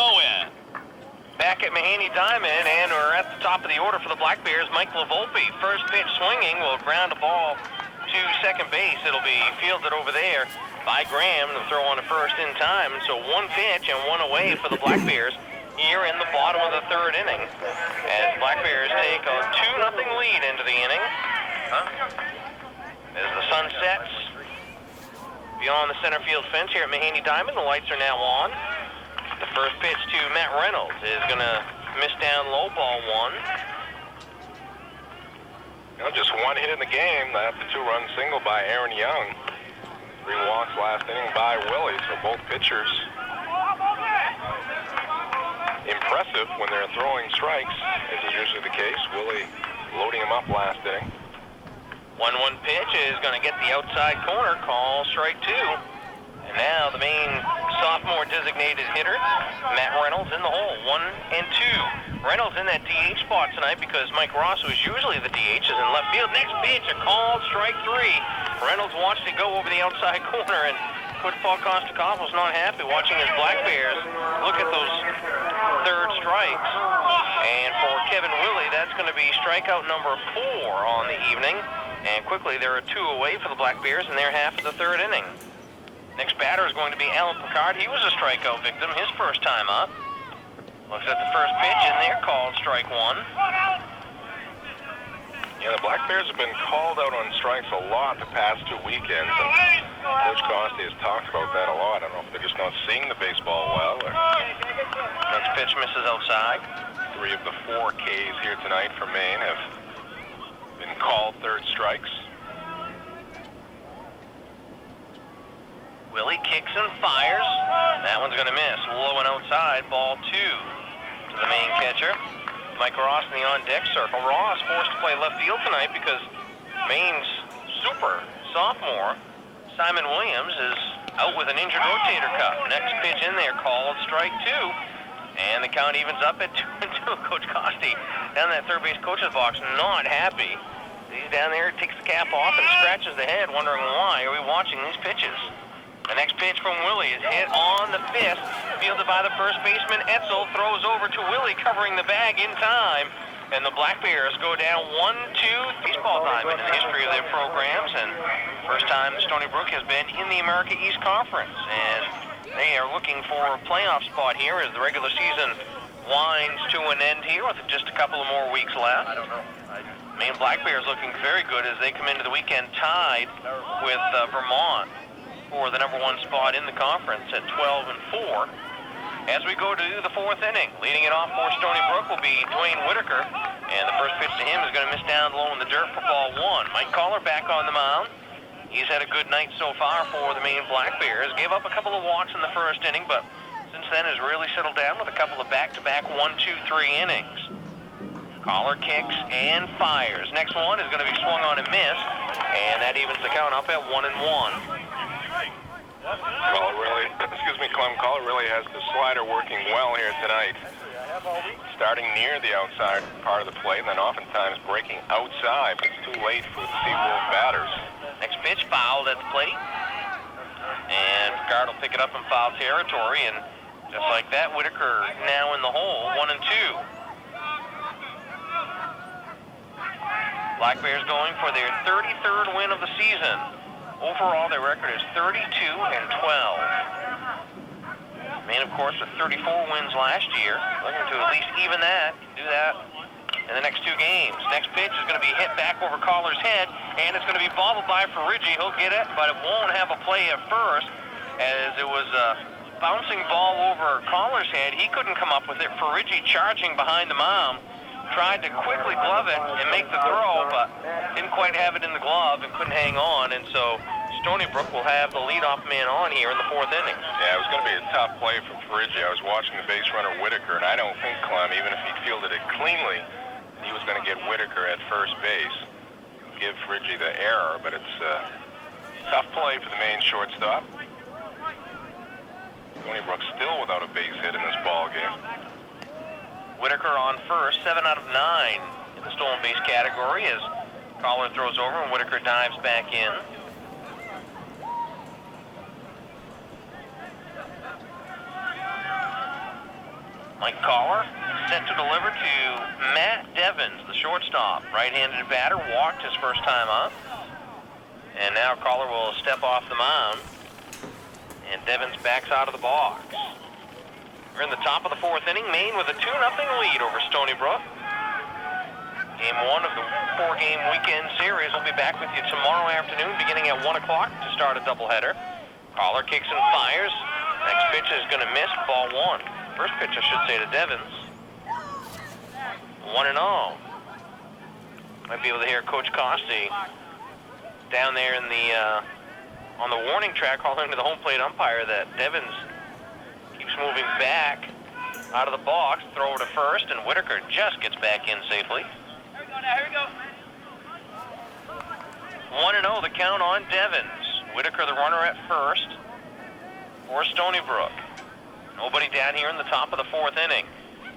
[SPEAKER 1] Back at Mahaney Diamond, and we're at the top of the order for the Black Bears. Mike LaVolpe, first pitch swinging, will ground a ball to second base. It'll be fielded over there by Graham. They'll throw on to first in time. So 1 pitch and 1 away for the Black Bears here in the bottom of the 3rd inning, as Black Bears take a 2-0 lead into the inning. As the sun sets beyond the center field fence here at Mahaney Diamond, the lights are now on. The first pitch to Matt Reynolds is going to miss down low, ball 1.
[SPEAKER 2] Just 1 hit in the game. That's a 2-run single by Aaron Young. 3 walks last inning by Willie, so both pitchers impressive when they're throwing strikes, as is usually the case. Willie loading him up last inning.
[SPEAKER 1] 1-1 pitch is going to get the outside corner, call strike 2. And now the Maine sophomore designated hitter, Matt Reynolds, in the hole, 1-2. Reynolds in that DH spot tonight because Mike Ross, who's usually the DH, is in left field. Next pitch, a called strike 3. Reynolds watched it go over the outside corner, and Football Costa-Coffle's not happy watching his Black Bears look at those 3rd strikes. And for Kevin Willie, that's going to be strikeout number 4 on the evening. And quickly, there are 2 away for the Black Bears in their half of the 3rd inning. Next batter is going to be Alan Picard. He was a strikeout victim his first time up. Looks at the first pitch in there, called strike 1.
[SPEAKER 2] Yeah, the Black Bears have been called out on strikes a lot the past 2 weekends, and Coach Costi has talked about that a lot. I don't know if they're just not seeing the baseball well. Or...
[SPEAKER 1] Next pitch misses outside.
[SPEAKER 2] 3 of the 4 Ks here tonight for Maine have been called 3rd strikes.
[SPEAKER 1] Willie kicks and fires. That one's going to miss. Low and outside, ball 2 to the Maine catcher. Mike Ross in the on-deck circle. Ross forced to play left field tonight because Maine's super sophomore, Simon Williams, is out with an injured rotator cuff. Next pitch in there, called strike 2. And the count evens up at 2-2. Coach Costi down in that third base coach's box, not happy. He's down there, takes the cap off and scratches the head, wondering why are we watching these pitches. The next pitch from Willie is hit on the fist, fielded by the first baseman. Etzel throws over to Willie, covering the bag in time. And the Black Bears go down 1-2 baseball diamond in the history of their programs. And first time Stoneybrook has been in the America East Conference. And they are looking for a playoff spot here as the regular season winds to an end here with just a couple of more weeks left.
[SPEAKER 3] I don't know.
[SPEAKER 1] Maine Black Bears looking very good as they come into the weekend tied with Vermont for the #1 spot in the conference at 12-4. As we go to the 4th inning, leading it off for Stoneybrook will be Dwayne Whitaker, and the first pitch to him is going to miss down low in the dirt for ball 1. Mike Collar back on the mound. He's had a good night so far for the Maine Black Bears. Gave up a couple of walks in the first inning, but since then has really settled down with a couple of back-to-back 1-2-3 innings. Collar kicks and fires. Next one is going to be swung on and missed, and that evens the count up at 1-1.
[SPEAKER 2] Clem, Collar really has the slider working well here tonight. Starting near the outside part of the plate, and then oftentimes breaking outside, but it's too late for the Seawolf batters.
[SPEAKER 1] Next pitch fouled at the plate, and Picard will pick it up in foul territory, and just like that, Whitaker now in the hole, 1-2. Black Bears going for their 33rd win of the season. Overall, their record is 32-12. Maine, of course, with 34 wins last year, looking to at least even that, do that in the next 2 games. Next pitch is going to be hit back over Collar's head, and it's going to be bobbled by Ferriggi. He'll get it, but it won't have a play at first, as it was a bouncing ball over Collar's head. He couldn't come up with it. Ferriggi charging behind the mound, tried to quickly glove it and make the throw, but didn't quite have it in the glove and couldn't hang on, and so Stoneybrook will have the leadoff man on here in the 4th inning.
[SPEAKER 2] Yeah, it was going to be a tough play from Ferriggi. I was watching the base runner Whitaker, and I don't think, Clem, even if he fielded it cleanly, he was going to get Whitaker at first base. Give Ferriggi the error, but it's a tough play for the Maine shortstop. Stoneybrook still without a base hit in this ball game.
[SPEAKER 1] Whitaker on first, 7 out of 9 in the stolen base category as Collar throws over and Whitaker dives back in. Mike Collar set to deliver to Matt Devens, the shortstop. Right-handed batter, walked his first time up. And now Collar will step off the mound. And Devens backs out of the box. We're in the top of the 4th inning. Maine with a 2-0 lead over Stoneybrook. Game 1 of the 4-game weekend series. We'll be back with you tomorrow afternoon beginning at 1 o'clock to start a doubleheader. Collar kicks and fires. Next pitch is going to miss, ball 1. First pitch, I should say, to Devens. 1-0. Might be able to hear Coach Costi down there in the on the warning track calling to the home plate umpire that Devens keeps moving back out of the box, throw to first, and Whitaker just gets back in safely.
[SPEAKER 3] Here we go now, here we go.
[SPEAKER 1] 1-0 the count on Devens. Whitaker the runner at first for Stoneybrook. Nobody down here in the top of the 4th inning.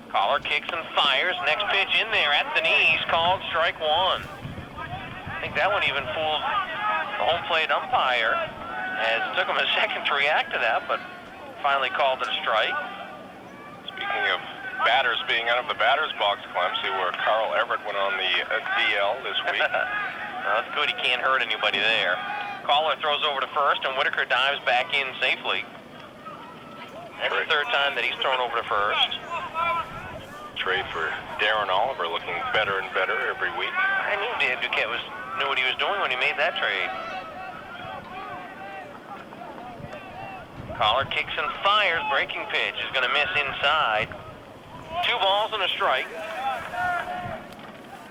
[SPEAKER 1] Collar kicks and fires. Next pitch in there at the knees, called strike 1. I think that one even fooled the home plate umpire, as it took him a second to react to that, but finally called it a strike.
[SPEAKER 2] Speaking of batters being out of the batter's box, Clem, see where Carl Everett went on the DL this week.
[SPEAKER 1] Well, that's good. He can't hurt anybody there. Collar throws over to first, and Whitaker dives back in safely. That's the 3rd time that he's thrown over to first.
[SPEAKER 2] Trade for Darren Oliver looking better and better every week.
[SPEAKER 1] I knew Dave Duquette knew what he was doing when he made that trade. Collar kicks and fires. Breaking pitch is going to miss inside. 2 balls and a strike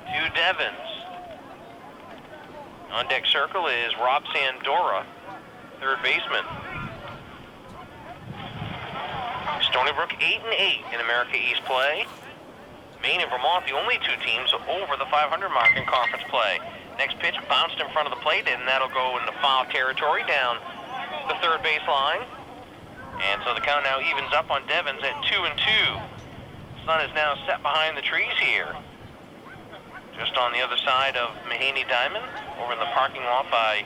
[SPEAKER 1] to Devens. On deck circle is Rob Sandora, 3rd baseman. Stoneybrook 8-8 in America East play. Maine and Vermont, the only 2 teams over the 500 mark in conference play. Next pitch bounced in front of the plate, and that'll go into foul territory down the 3rd base line. And so the count now evens up on Devens at 2-2. Sun is now set behind the trees here, just on the other side of Mahaney Diamond, over in the parking lot by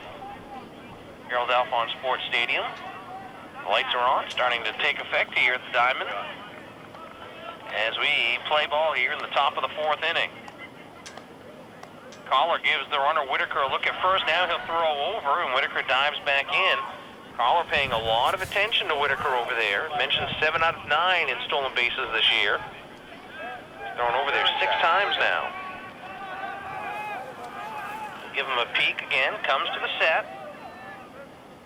[SPEAKER 1] Harold Alphonse Sports Stadium. The lights are on, starting to take effect here at the Diamond as we play ball here in the top of the 4th inning. Collar gives the runner Whitaker a look at first. Now he'll throw over, and Whitaker dives back in. Collar paying a lot of attention to Whitaker over there. Mentioned 7 out of 9 in stolen bases this year. He's thrown over there 6 times now. Give him a peek again. Comes to the set.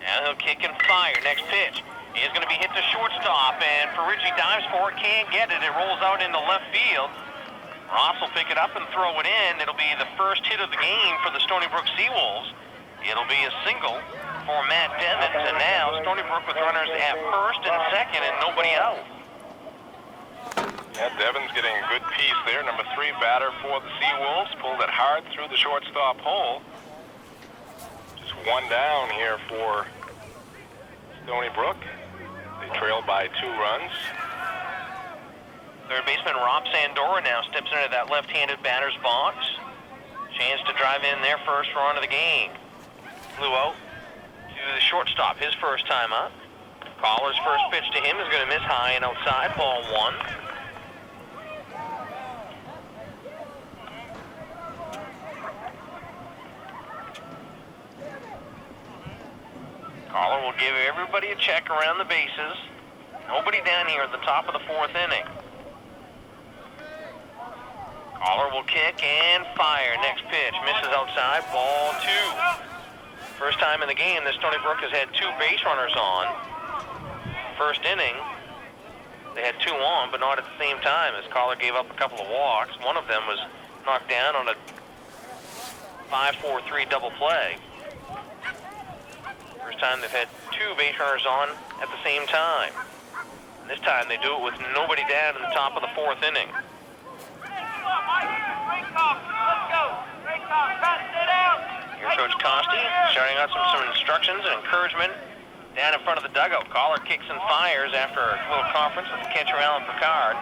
[SPEAKER 1] Now he'll kick and fire. Next pitch is going to be hit to shortstop, and Parigi dives for it, can't get it. It rolls out into left field. Ross will pick it up and throw it in. It'll be the first hit of the game for the Stoneybrook Seawolves. It'll be a single for Matt Devins, and now Stoneybrook with runners at first and second and nobody out.
[SPEAKER 2] Yeah, Devins getting a good piece there. Number 3 batter for the Seawolves. Pulled it hard through the shortstop hole. Just one down here for Stoneybrook. They trail by 2 runs.
[SPEAKER 1] Third baseman Rob Sandora now steps into that left-handed batter's box. Chance to drive in their first run of the game. Flew out to the shortstop, his first time up. Collar's first pitch to him is going to miss high and outside, ball 1. Collar will give everybody a check around the bases. Nobody down here at the top of the 4th inning. Collar will kick and fire. Next pitch misses outside, ball 2. First time in the game that Stoneybrook has had 2 base runners on. First inning, they had 2 on, but not at the same time, as Collar gave up a couple of walks. One of them was knocked down on a 5-4-3 double play. First time they've had 2 base runners on at the same time. And this time they do it with nobody down in the top of the 4th inning. Here's Coach Costi shouting out some instructions and encouragement down in front of the dugout. Collar kicks and fires after a little conference with the catcher Alan Picard.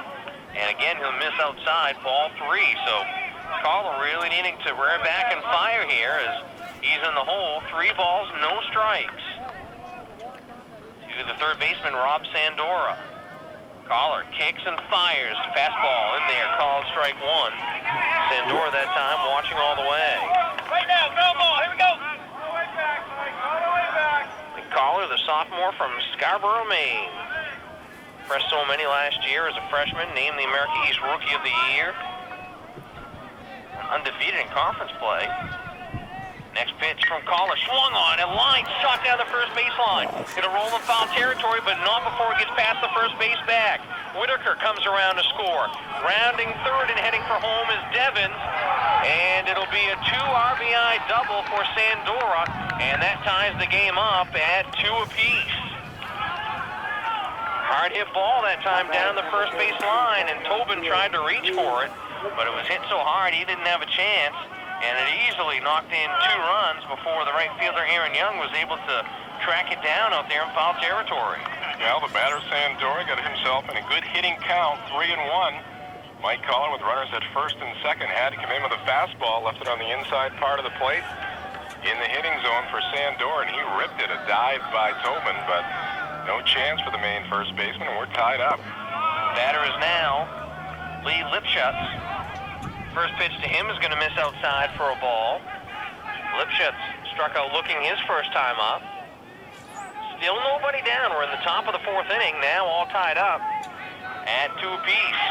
[SPEAKER 1] And again, he'll miss outside, ball 3. So Collar really needing to rear back and fire here as he's in the hole. 3 balls, no strikes. To the third baseman, Rob Sandora. Collar kicks and fires. Fastball in there, called strike 1. Sandora that time watching all the way.
[SPEAKER 3] Right now, go ball, here we go. All the way back, all the way back.
[SPEAKER 1] Collar, the sophomore from Scarborough, Maine. Impressed so many last year as a freshman, named the America East Rookie of the Year. Undefeated in conference play. Next pitch from Collar, swung on, and line shot down the first baseline. It'll roll in foul territory, but not before it gets past the first base bag. Whitaker comes around to score. Rounding third and heading for home is Devins, and it'll be a 2 RBI double for Sandora, and that ties the game up at 2 apiece. Hard hit ball that time down the first base line, and Tobin tried to reach for it, but it was hit so hard he didn't have a chance. And it easily knocked in 2 runs before the right fielder Aaron Young was able to track it down out there in foul territory.
[SPEAKER 2] Well, the batter Sandora got himself in a good hitting count, 3-1. Mike Collar with runners at first and second had to come in with a fastball, left it on the inside part of the plate in the hitting zone for Sandora, and he ripped it, a dive by Tobin, but no chance for the Maine first baseman, and we're tied up.
[SPEAKER 1] Batter is now Lee Lipschutz. First pitch to him is going to miss outside for a ball. Lipschutz struck out looking his first time up. Still nobody down. We're in the top of the 4th inning, now all tied up at 2 apiece.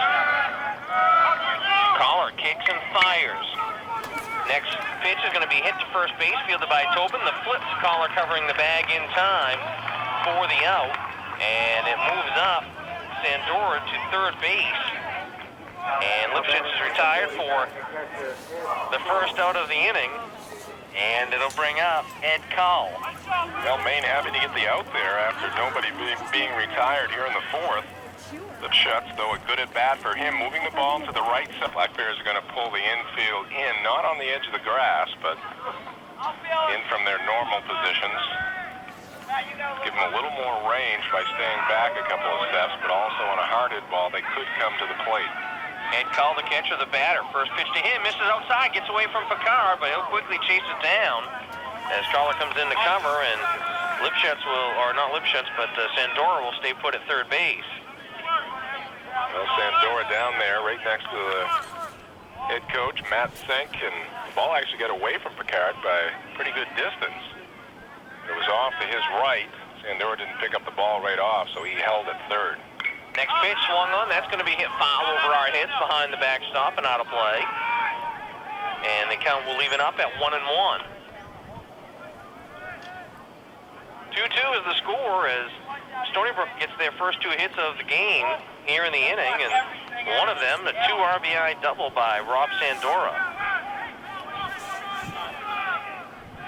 [SPEAKER 1] Collar kicks and fires. Next pitch is going to be hit to first base, fielded by Tobin. The flips, Collar covering the bag in time for the out. And it moves up Sandora to third base. And Lipschutz is retired for the first out of the inning. And it'll bring up Ed Cull.
[SPEAKER 2] Well, Maine happy to get the out there after nobody being retired here in the 4th. Lipschutz, though, a good at bat for him, moving the ball to the right side. Black Bears are going to pull the infield in, not on the edge of the grass, but in from their normal positions. Give them a little more range by staying back a couple of steps, but also on a hard hit ball, they could come to the plate.
[SPEAKER 1] Ed Cull, the catcher, the batter. First pitch to him, misses outside, gets away from Picard, but he'll quickly chase it down as Collar comes in to cover, and Lipschutz will, or not Lipschutz, but Sandora will stay put at third base.
[SPEAKER 2] Well, Sandora down there right next to the head coach, Matt Sink, and the ball actually got away from Picard by a pretty good distance. It was off to his right. Sandora didn't pick up the ball right off, so he held at third.
[SPEAKER 1] Next pitch swung on. That's going to be hit foul over our heads behind the backstop and out of play. And the count will leave it up at 1-1. 2-2 is the score as Stoneybrook gets their first 2 hits of the game here in the inning, and one of them, a 2 RBI double by Rob Sandora.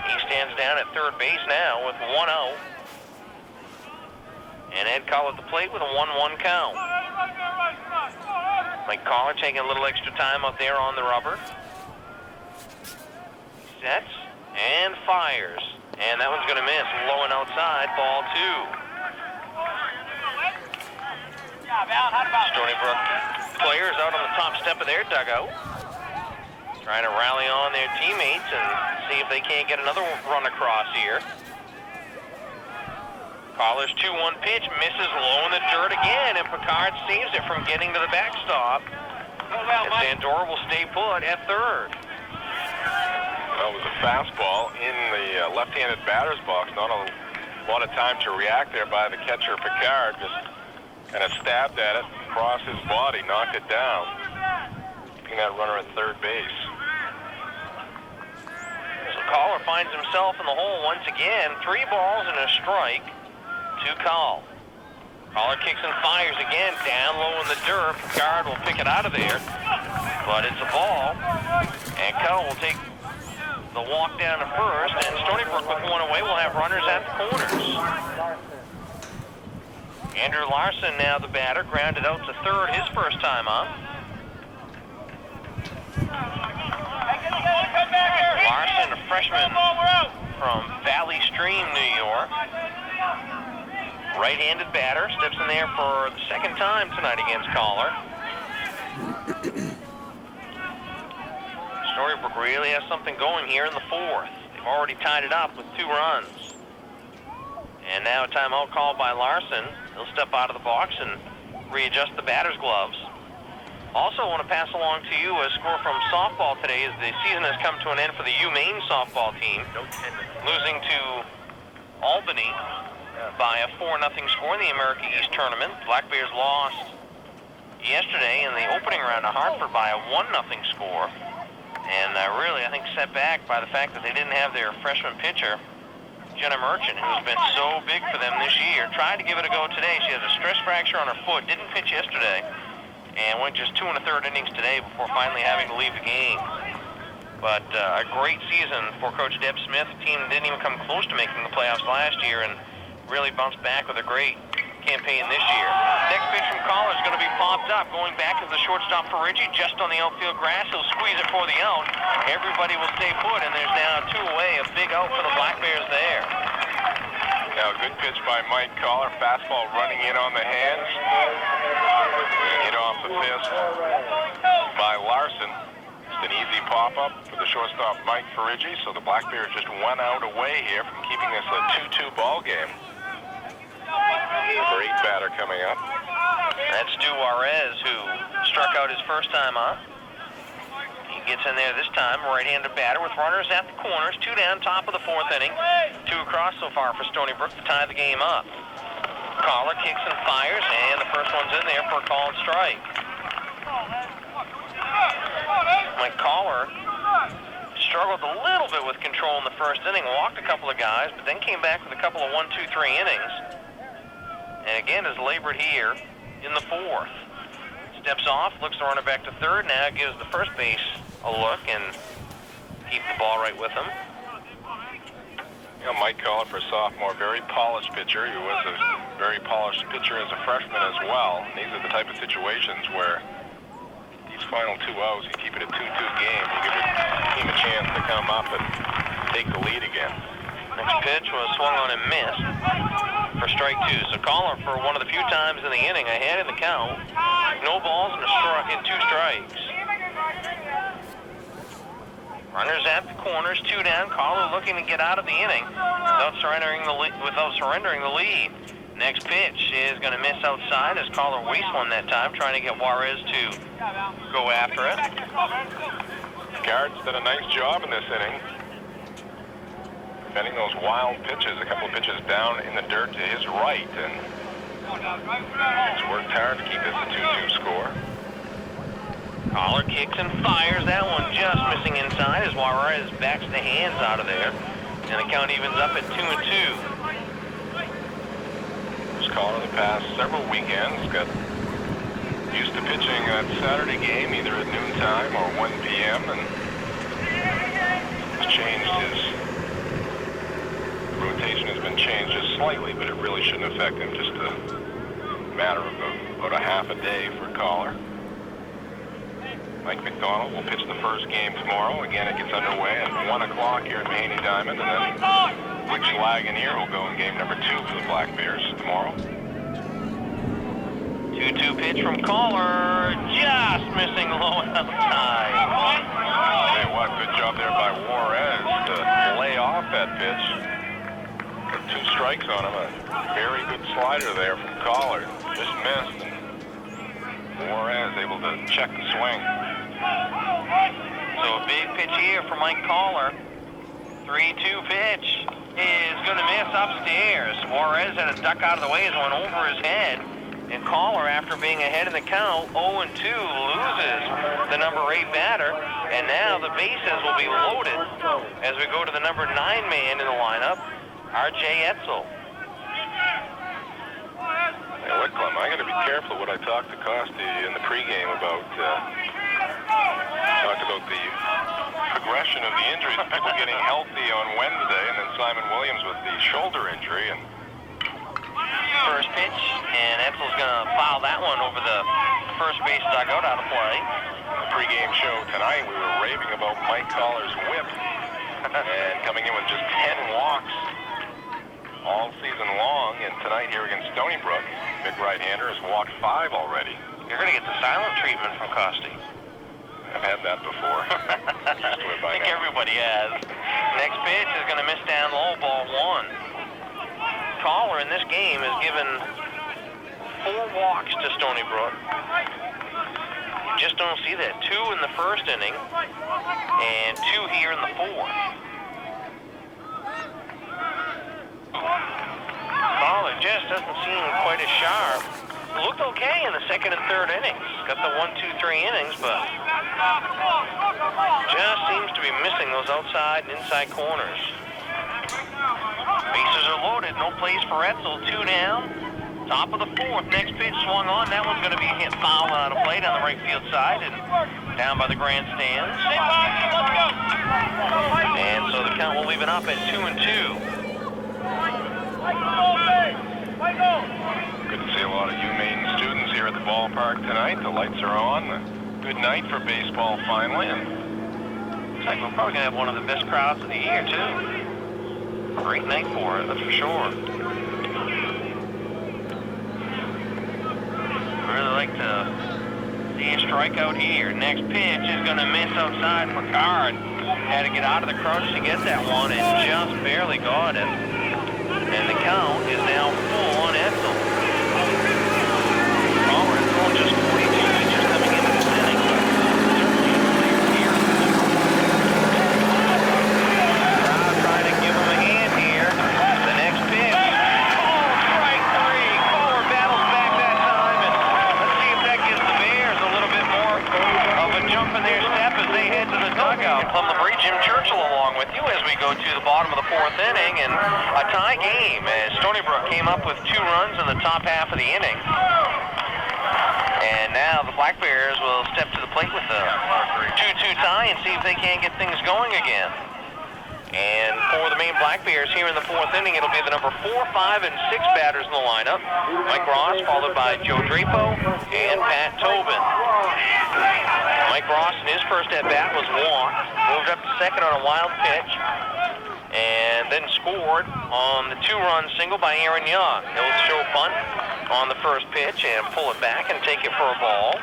[SPEAKER 1] He stands down at third base now with 1 out. And Ed Call at the plate with a 1-1 count. Mike Collar taking a little extra time up there on the rubber. Sets and fires. And that one's going to miss. Low and outside, ball 2. Stoneybrook players out on the top step of their dugout, trying to rally on their teammates and see if they can't get another run across here. Collar's 2-1 pitch misses low in the dirt again, and Picard saves it from getting to the backstop. And Sandora will stay put at third.
[SPEAKER 2] That was a fastball in the left-handed batter's box. Not a lot of time to react there by the catcher Picard. Just kind of stabbed at it across his body, knocked it down, keeping that runner at third base.
[SPEAKER 1] So Collar finds himself in the hole once again. 3 balls and a strike to Call. Collar kicks and fires again, down low in the dirt. Picard will pick it out of there, but it's a ball, and Call will take the walk down to first, and Stoneybrook with 1 away will have runners at the corners. Andrew Larson now the batter, grounded out to third his first time up. Larson, a freshman from Valley Stream, New York. Right-handed batter, steps in there for the second time tonight against Collar. Stoneybrook really has something going here in the 4th. They've already tied it up with 2 runs. And now a timeout called by Larson. He'll step out of the box and readjust the batter's gloves. Also want to pass along to you a score from softball today as the season has come to an end for the Maine softball team, losing to Albany by a 4-0 score in the America East tournament. Black Bears lost yesterday in the opening round to Hartford by a 1-0 score. And really, I think, set back by the fact that they didn't have their freshman pitcher, Jenna Merchant, who's been so big for them this year. Tried to give it a go today. She has a stress fracture on her foot. Didn't pitch yesterday. And went just 2 1/3 innings today before finally having to leave the game. But a great season for Coach Deb Smith. The team didn't even come close to making the playoffs last year and really bounced back with a great campaign this year. Next pitch from Collar is going to be popped up. Going back to the shortstop for Reggie, just on the outfield grass. He'll squeeze it for the out. Everybody will stay put, and there's now 2 away. A big out for the Black Bears there.
[SPEAKER 2] Now a good pitch by Mike Collar. Fastball running in on the hands. Hit off the fist by Larson. Just an easy pop-up for the shortstop Mike Ferriggi. So the Black Bears just 1 out away here from keeping this a 2-2 ball game. Great batter coming up.
[SPEAKER 1] That's Stu Juarez, who struck out his first time up. He gets in there this time, right-handed batter with runners at the corners. 2 down, top of the 4th inning. 2 across so far for Stoneybrook to tie the game up. Collar kicks and fires, and the first one's in there for a called strike. Mike Collar struggled a little bit with control in the first inning, walked a couple of guys, but then came back with a couple of 1-2-3 innings. And again is labored here in the 4th. Steps off, looks the runner back to third, now gives the first base a look and keep the ball right with him.
[SPEAKER 2] You know, Mike Collar, for a sophomore, very polished pitcher. He was a very polished pitcher as a freshman as well. And these are the type of situations where these final 2 outs, you keep it a 2-2 game, you give your team a chance to come up and take the lead again.
[SPEAKER 1] Next pitch was swung on and missed for strike 2. So Collar, for one of the few times in the inning, ahead in the count. No balls and 2 strikes. Runners at the corners, 2 down. Collar looking to get out of the inning without surrendering the lead. Next pitch is going to miss outside as Collar wastes one that time, trying to get Juarez to go after it.
[SPEAKER 2] Guard's done a nice job in this inning, defending those wild pitches. A couple of pitches down in the dirt to his right, and he's worked hard to keep this a 2-2 score.
[SPEAKER 1] Collar kicks and fires. That one just missing inside as Juarez backs the hands out of there. And the count evens up at 2-2.
[SPEAKER 2] This caller the past several weekends got used to pitching that Saturday game either at noontime or 1 p.m. and has changed his rotation has been changed just slightly, but it really shouldn't affect him. Just a matter of about a half a day for Collar. Mike McDonald will pitch the first game tomorrow. Again, it gets underway at 1 o'clock here at Maine Diamond, and then Rich Lagunier will go in game number 2 for the Black Bears tomorrow.
[SPEAKER 1] 2-2 pitch from Collar, just missing low outside.
[SPEAKER 2] Hey, what good job there by Juarez to lay off that pitch. Got 2 strikes on him. A very good slider there from Collar. Just missed. Juarez able to check the swing.
[SPEAKER 1] So a big pitch here for Mike Collar. 3-2 pitch is going to miss upstairs. Juarez had a duck out of the way as it went over his head. And Collar, after being ahead in the count, 0-2, loses the number 8 batter. And now the bases will be loaded as we go to the number 9 man in the lineup, R.J. Etzel.
[SPEAKER 2] Hey, Whitcomb, I got to be careful what I talk to Costi in the pregame about. Talked about the progression of the injuries, people getting healthy on Wednesday, and then Simon Williams with the shoulder injury. And
[SPEAKER 1] first pitch, and Etzel's going to foul that one over the first base dugout out of play.
[SPEAKER 2] The pregame show tonight, we were raving about Mike Collar's whip, and coming in with just 10 walks all season long, and tonight here against Stoneybrook, big right-hander has walked 5 already.
[SPEAKER 1] You're going to get the silent treatment from Costi.
[SPEAKER 2] I've had that before.
[SPEAKER 1] I think everybody has. Next pitch is going to miss down low, ball 1. Collar in this game has given 4 walks to Stoneybrook. You just don't see that. 2 in the first inning and 2 here in the 4th. Collar just doesn't seem quite as sharp. Looked okay in the second and third innings. Got the 1, 2, 3 innings, but just seems to be missing those outside and inside corners. Bases are loaded, no plays for Etzel, 2 down. Top of the 4th, next pitch swung on. That one's going to be hit foul out of play down the right field side and down by the grandstands. And so the count will leave it up at 2-2.
[SPEAKER 2] Good to see a lot of Maine students here at the ballpark tonight. The lights are on. A good night for baseball finally. And
[SPEAKER 1] looks like we're probably going to have one of the best crowds of the year, too. Great night for it, that's for sure. Really like to see a strikeout here. Next pitch is going to miss outside for Card. Had to get out of the crunch to get that one and just barely got it. And the count is now full on Etzel. Collar is throwing just 42 pitches coming into this inning. Crowd trying to give him a hand here. The next pitch. Oh, strike 3. Collar battles back that time. And let's see if that gives the Bears a little bit more of a jump in their step as they head to the dugout. Plum LaBrie, Jim Churchill along with you as we go to the bottom of the 4th inning. And a tie game as Stoneybrook came up with 2 runs in the top half of the inning. And now the Black Bears will step to the plate with a 2-2 tie and see if they can get things going again. And for the Maine Black Bears here in the 4th inning, it'll be the number 4, 5, and 6 batters in the lineup. Mike Ross, followed by Joe Drapo and Pat Tobin. Mike Ross in his first at-bat was walked, moved up to second on a wild pitch, and then scored on the 2-run single by Aaron Young. He'll show bunt on the first pitch and pull it back and take it for a ball.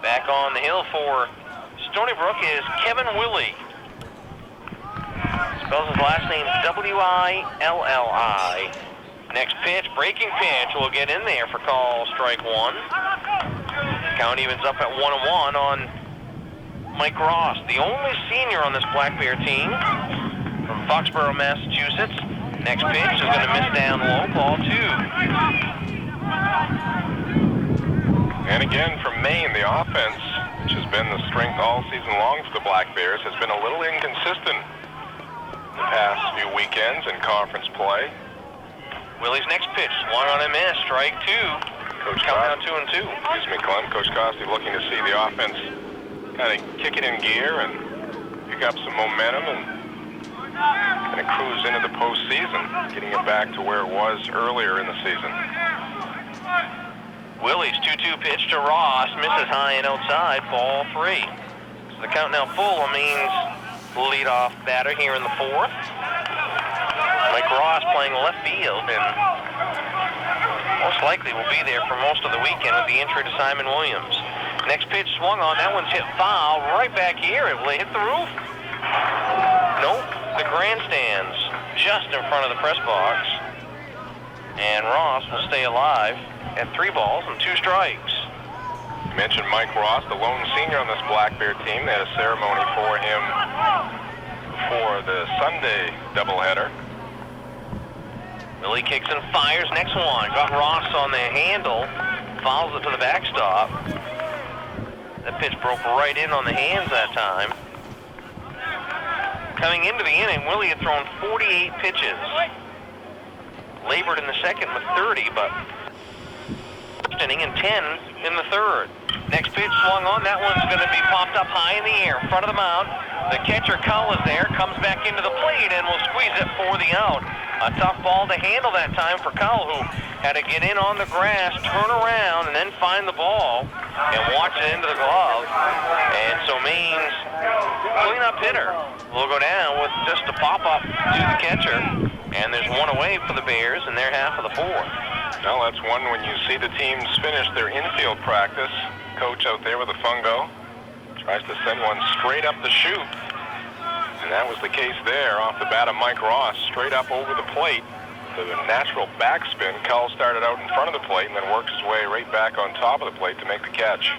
[SPEAKER 1] Back on the hill for Stoneybrook is Kevin Willie. Spells his last name W-I-L-L-I. Next pitch, breaking pitch, will get in there for call strike 1. Count evens up at 1-1 on Mike Ross, the only senior on this Black Bear team from Foxborough, Massachusetts. Next pitch is going to miss down low, ball 2.
[SPEAKER 2] And again from Maine, the offense, which has been the strength all season long for the Black Bears, has been a little inconsistent the past few weekends in conference play.
[SPEAKER 1] Willie's next pitch, swung on a miss, strike two.
[SPEAKER 2] Coach
[SPEAKER 1] Count now
[SPEAKER 2] Costi,
[SPEAKER 1] 2-2.
[SPEAKER 2] excuse me, Clem. Coach Costi looking to see the offense kind of kick it in gear and pick up some momentum and kind of cruise into the postseason, getting it back to where it was earlier in the season.
[SPEAKER 1] Willie's 2-2 pitch to Ross, misses high and outside, ball 3. So the count now full means leadoff batter here in the 4th. Mike Ross playing left field and most likely will be there for most of the weekend with the injury to Simon Williams. Next pitch swung on, that one's hit foul right back here. Will it hit the roof? Nope, the grandstands just in front of the press box. And Ross will stay alive at 3 balls and 2 strikes.
[SPEAKER 2] You mentioned Mike Ross, the lone senior on this Black Bear team. They had a ceremony for him before the Sunday doubleheader.
[SPEAKER 1] Willie kicks and fires, next one. Got Ross on the handle, fouls it to the backstop. That pitch broke right in on the hands that time. Coming into the inning, Willie had thrown 48 pitches. Labored in the second with 30, but first inning and 10 in the third. Next pitch swung on, that one's going to be popped up high in the air, in front of the mound. The catcher, Cull, is there, comes back into the plate and will squeeze it for the out. A tough ball to handle that time for Cull, who had to get in on the grass, turn around, and then find the ball and watch it into the glove. And so Maine's cleanup hitter will go down with just a pop-up to the catcher. And there's one away for the Bears in their half of the 4th.
[SPEAKER 2] Well, that's one when you see the teams finish their infield practice. Coach out there with a fungo tries to send one straight up the chute. And that was the case there off the bat of Mike Ross, straight up over the plate. The natural backspin. Cull started out in front of the plate and then worked his way right back on top of the plate to make the catch.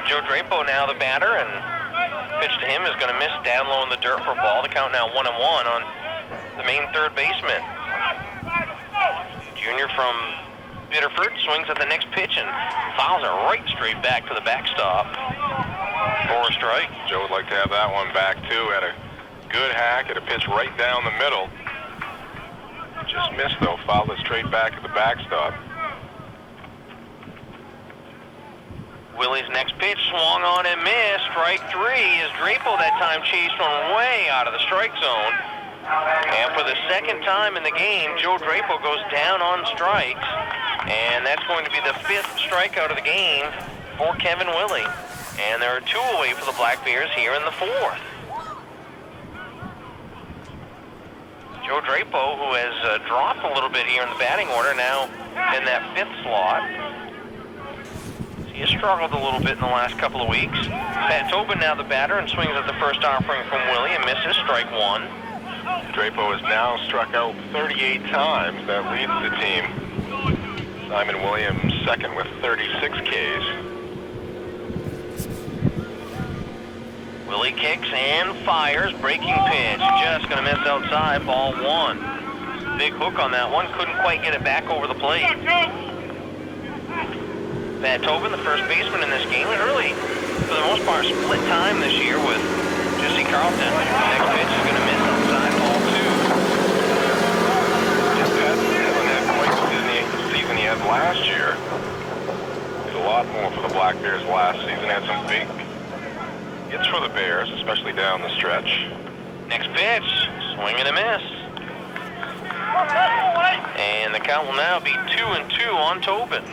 [SPEAKER 1] Joe Drapo now the batter, and pitch to him is going to miss down low in the dirt for a ball. The count now 1-1 on the Maine third baseman. Junior from Biddeford swings at the next pitch and fouls it right straight back to the backstop for a strike.
[SPEAKER 2] Joe would like to have that one back too. Had a good hack at a pitch right down the middle. Just missed though, fouled it straight back at the backstop.
[SPEAKER 1] Willie's next pitch swung on and missed. Strike 3 as Drapo that time chased one way out of the strike zone. And for the second time in the game, Joe Drapo goes down on strikes. And that's going to be the 5th strikeout of the game for Kevin Willie. And there are 2 away for the Black Bears here in the 4th. Joe Drapo, who has dropped a little bit here in the batting order, now in that 5th slot. He has struggled a little bit in the last couple of weeks. Pat Tobin now the batter and swings at the first offering from Willie and misses, strike 1.
[SPEAKER 2] Drapo has now struck out 38 times. That leads the team. Simon Williams second with 36 Ks.
[SPEAKER 1] Willie kicks and fires, breaking pitch, just going to miss outside, ball 1. Big hook on that one, couldn't quite get it back over the plate. Pat Tobin, the first baseman in this game, and really, for the most part, split time this year with Jesse Carlton. Next pitch is going to miss outside, ball 2.
[SPEAKER 2] Jeff Patton hasn't had quite the season he had last year. Did a lot more for the Black Bears last season. Had some big hits for the Bears, especially down the stretch.
[SPEAKER 1] Next pitch, swing and a miss. And the count will now be 2-2 on Tobin.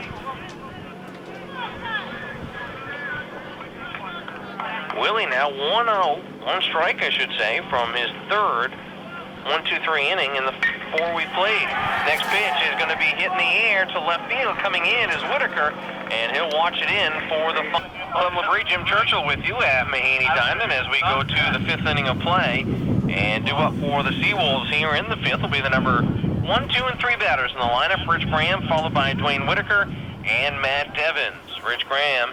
[SPEAKER 1] Willie now 1-0, 1 strike I should say, from his third 1-2-3 inning in the 4 we played. Next pitch is going to be hit in the air to left field. Coming in is Whitaker, and he'll watch it in for the final. LeBrie, Jim Churchill with you at Mahaney Diamond as we go to the 5th inning of play. And due up for the Seawolves here in the 5th will be the number 1, 2, and 3 batters in the lineup. Rich Graham, followed by Dwayne Whitaker and Matt Devins. Rich Graham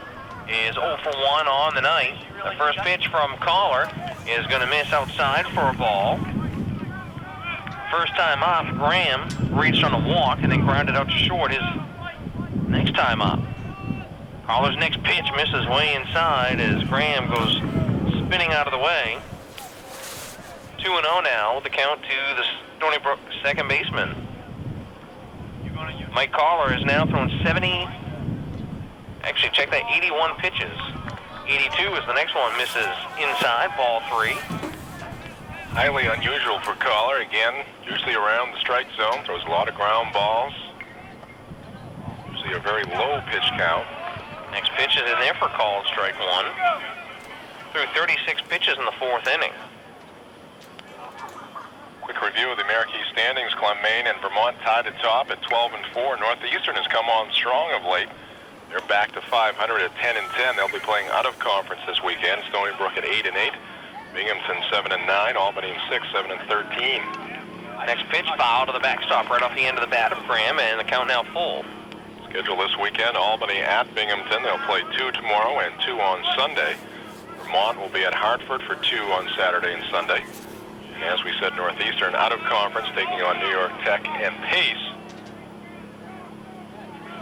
[SPEAKER 1] is 0 for 1 on the night. The first pitch from Collar is going to miss outside for a ball. First time off, Graham reached on a walk and then grounded out to short. His Next time up. Collar's next pitch misses way inside as Graham goes spinning out of the way. 2-0 now, the count to the Stoneybrook second baseman. Mike Collar has now thrown 70, actually check that, 81 pitches. 82 is the next one, misses inside, ball 3.
[SPEAKER 2] Highly unusual for Collar, again, usually around the strike zone, throws a lot of ground balls. Usually a very low pitch count.
[SPEAKER 1] Next pitch is in there for called strike 1. Threw 36 pitches in the 4th inning.
[SPEAKER 2] Quick review of the American standings. Maine and Vermont tied at top at 12-4. Northeastern has come on strong of late. They're back to 500 at 10-10. They'll be playing out of conference this weekend. Stoneybrook at 8-8. Binghamton 7-9. Albany 6, 7-13.
[SPEAKER 1] Next pitch foul to the backstop right off the end of the bat of Graham, and the count now full.
[SPEAKER 2] Schedule this weekend, Albany at Binghamton. They'll play 2 tomorrow and 2 on Sunday. Vermont will be at Hartford for 2 on Saturday and Sunday. And as we said, Northeastern out of conference, taking on New York Tech and Pace.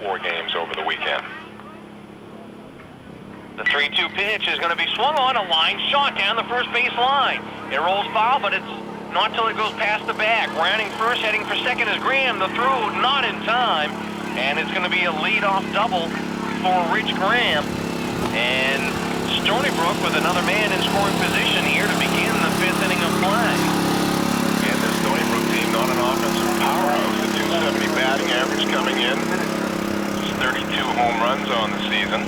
[SPEAKER 2] 4 games over the weekend.
[SPEAKER 1] The 3-2 pitch is going to be swung on, a line shot down the first base line. It rolls foul, but it's not till it goes past the bag. Rounding first, heading for second is Graham. The throw not in time, and it's going to be a lead-off double for Rich Graham. And Stoneybrook with another man in scoring position here to begin the 5th inning of play.
[SPEAKER 2] And the Stoneybrook team not an offensive powerhouse. A 270 batting average coming in. It's 32 home runs on the season.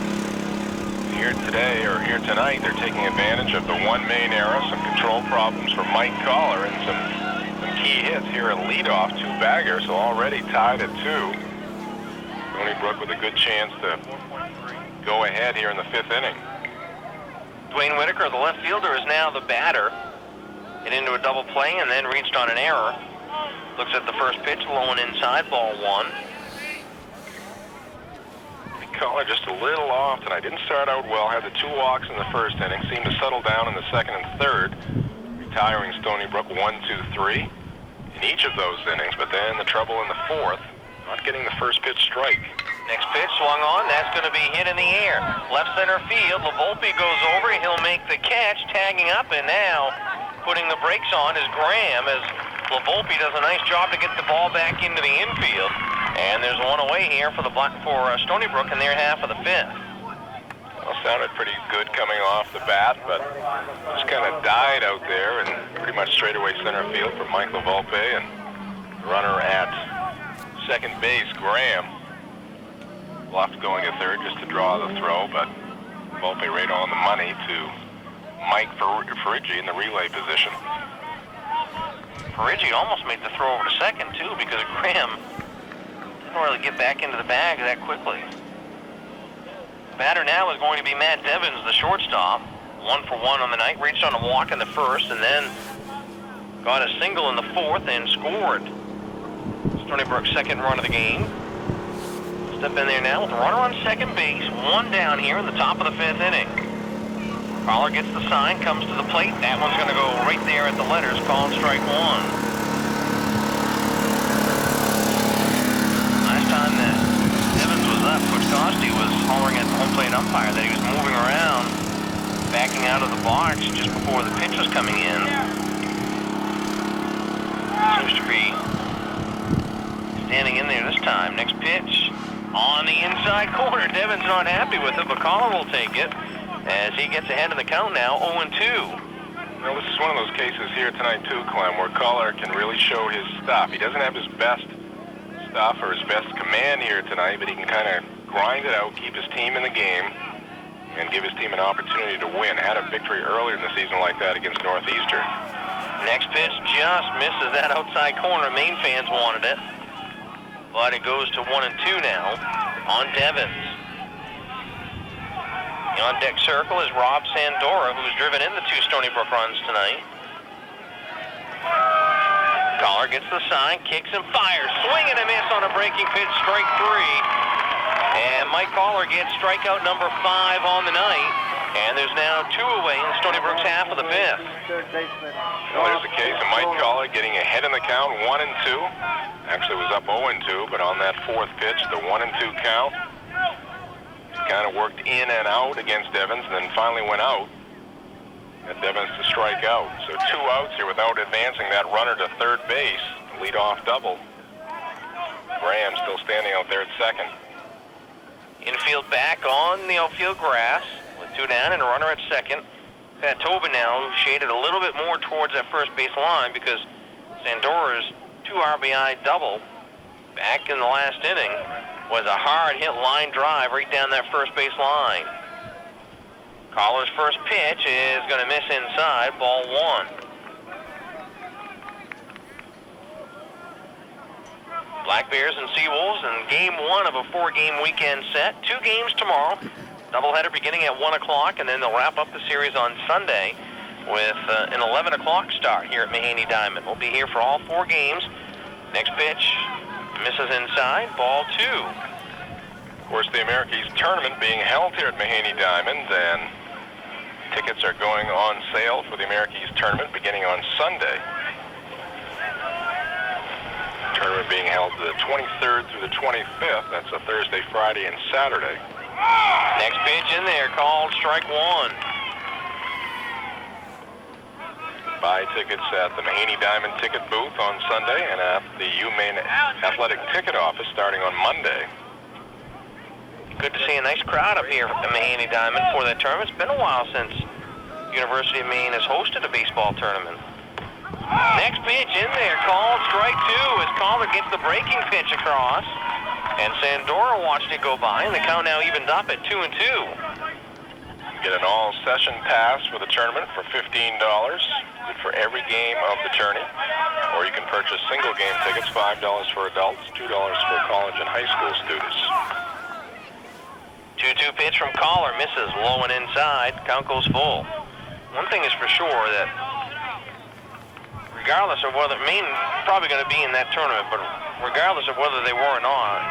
[SPEAKER 2] Here today, or here tonight, they're taking advantage of the one Maine era, some control problems for Mike Collar, and some key hits here at leadoff, 2 baggers, so already tied at 2. Stoneybrook with a good chance to go ahead here in the 5th inning.
[SPEAKER 1] Dwayne Whitaker, the left fielder, is now the batter. Hit into a double play and then reached on an error. Looks at the first pitch, low and inside, ball 1.
[SPEAKER 2] Collar just a little off tonight. Didn't start out well. Had the 2 walks in the 1st inning. Seemed to settle down in the 2nd and 3rd. Retiring Stoneybrook 1, 2, 3 in each of those innings. But then the trouble in the 4th. Not getting the first pitch strike.
[SPEAKER 1] Next pitch swung on. That's going to be hit in the air. Left center field. LaVolpe goes over. He'll make the catch. Tagging up, and now putting the brakes on is Graham as LaVolpe does a nice job to get the ball back into the infield. And there's one away here for Stoneybrook in their half of the 5th.
[SPEAKER 2] Well, sounded pretty good coming off the bat, but just kind of died out there and pretty much straightaway center field for Mike LaVolpe, and the runner at second base, Graham, bluffed going to third just to draw the throw, but LaVolpe right on the money to Mike Ferriggi in the relay position.
[SPEAKER 1] Ferriggi almost made the throw over to second, too, because Graham didn't really get back into the bag that quickly. Batter now is going to be Matt Devins, the shortstop. 1 for 1 on the night. Reached on a walk in the 1st and then got a single in the 4th and scored. Stoneybrook's 2nd run of the game. Step in there now with a runner on second base. 1 down here in the top of the 5th inning. Collar gets the sign, comes to the plate. That one's going to go right there at the letters, called strike 1. Last time that Evans was up, Coach Costi was hollering at the home plate umpire that he was moving around, backing out of the box just before the pitch was coming in. Seems to be standing in there this time. Next pitch on the inside corner. Devins not happy with it, but Collar will take it as he gets ahead of the count now, 0-2.
[SPEAKER 2] Well, this is one of those cases here tonight too, Clem, where Collar can really show his stuff. He doesn't have his best stuff or his best command here tonight, but he can kind of grind it out, keep his team in the game, and give his team an opportunity to win. Had a victory earlier in the season like that against Northeastern.
[SPEAKER 1] Next pitch just misses that outside corner. Maine fans wanted it, but it goes to 1-2 now on Devins. The on-deck circle is Rob Sandora, who's driven in the 2 Stoneybrook runs tonight. Collar gets the sign, kicks and fires. Swing and a miss on a breaking pitch, strike 3. And Mike Collar gets strikeout number 5 on the night. And there's now 2 away in Stoneybrook's half of the 5th.
[SPEAKER 3] third baseman.
[SPEAKER 2] Well, there's the case of Mike Collar getting ahead in the count, 1-2. Actually was up 0-2, but on that fourth pitch, the 1-2 count, kind of worked in and out against Evans, and then finally went out. Got Evans to strike out. So 2 outs here without advancing that runner to third base. Lead-off double. Graham still standing out there at second.
[SPEAKER 1] Infield back on the outfield grass with 2 down and a runner at second. That Tobin now shaded a little bit more towards that first base line because Sandora's 2 RBI double back in the last inning was a hard hit line drive right down that first base line. Collar's first pitch is going to miss inside, ball 1. Black Bears and Seawolves in game 1 of a 4-game weekend set. 2 games tomorrow. Doubleheader beginning at 1 o'clock, and then they'll wrap up the series on Sunday with an 11 o'clock start here at Mahaney Diamond. We'll be here for all 4 games. Next pitch misses inside, ball 2.
[SPEAKER 2] Of course, the Americas tournament being held here at Mahaney Diamond, and tickets are going on sale for the Americas tournament beginning on Sunday. Tournament being held the 23rd through the 25th. That's a Thursday, Friday, and Saturday.
[SPEAKER 1] Next pitch in there, called strike 1.
[SPEAKER 2] Buy tickets at the Mahaney Diamond ticket booth on Sunday and at the UMaine Athletic ticket office starting on Monday.
[SPEAKER 1] Good to see a nice crowd up here at Mahaney Diamond for that tournament. It's been a while since University of Maine has hosted a baseball tournament. Next pitch in there, called strike 2 as Collar gets the breaking pitch across. And Sandora watched it go by, and the count now evened up at 2-2.
[SPEAKER 2] Get an all-session pass for the tournament for $15. Good for every game of the tourney. Or you can purchase single game tickets, $5 for adults, $2 for college and high school students.
[SPEAKER 1] 2-2 pitch from Collar, misses low and inside. Count goes full. One thing is for sure that regardless of whether Maine probably going to be in that tournament, but regardless of whether they were or not,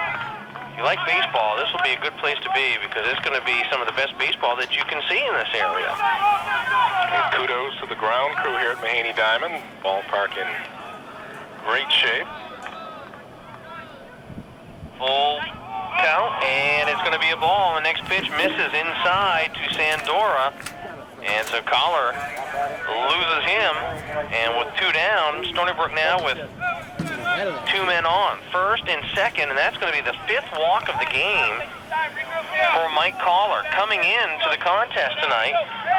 [SPEAKER 1] if you like baseball, this will be a good place to be because it's going to be some of the best baseball that you can see in this area.
[SPEAKER 2] And kudos to the ground crew here at Mahaney Diamond. Ballpark in great shape.
[SPEAKER 1] Full count, and it's going to be a ball. The next pitch misses inside to Sandora, and so Collar loses him, and with 2 down, Stoneybrook now with 2 men on, first and second, and that's going to be the 5th walk of the game for Mike Collar. Coming into the contest tonight,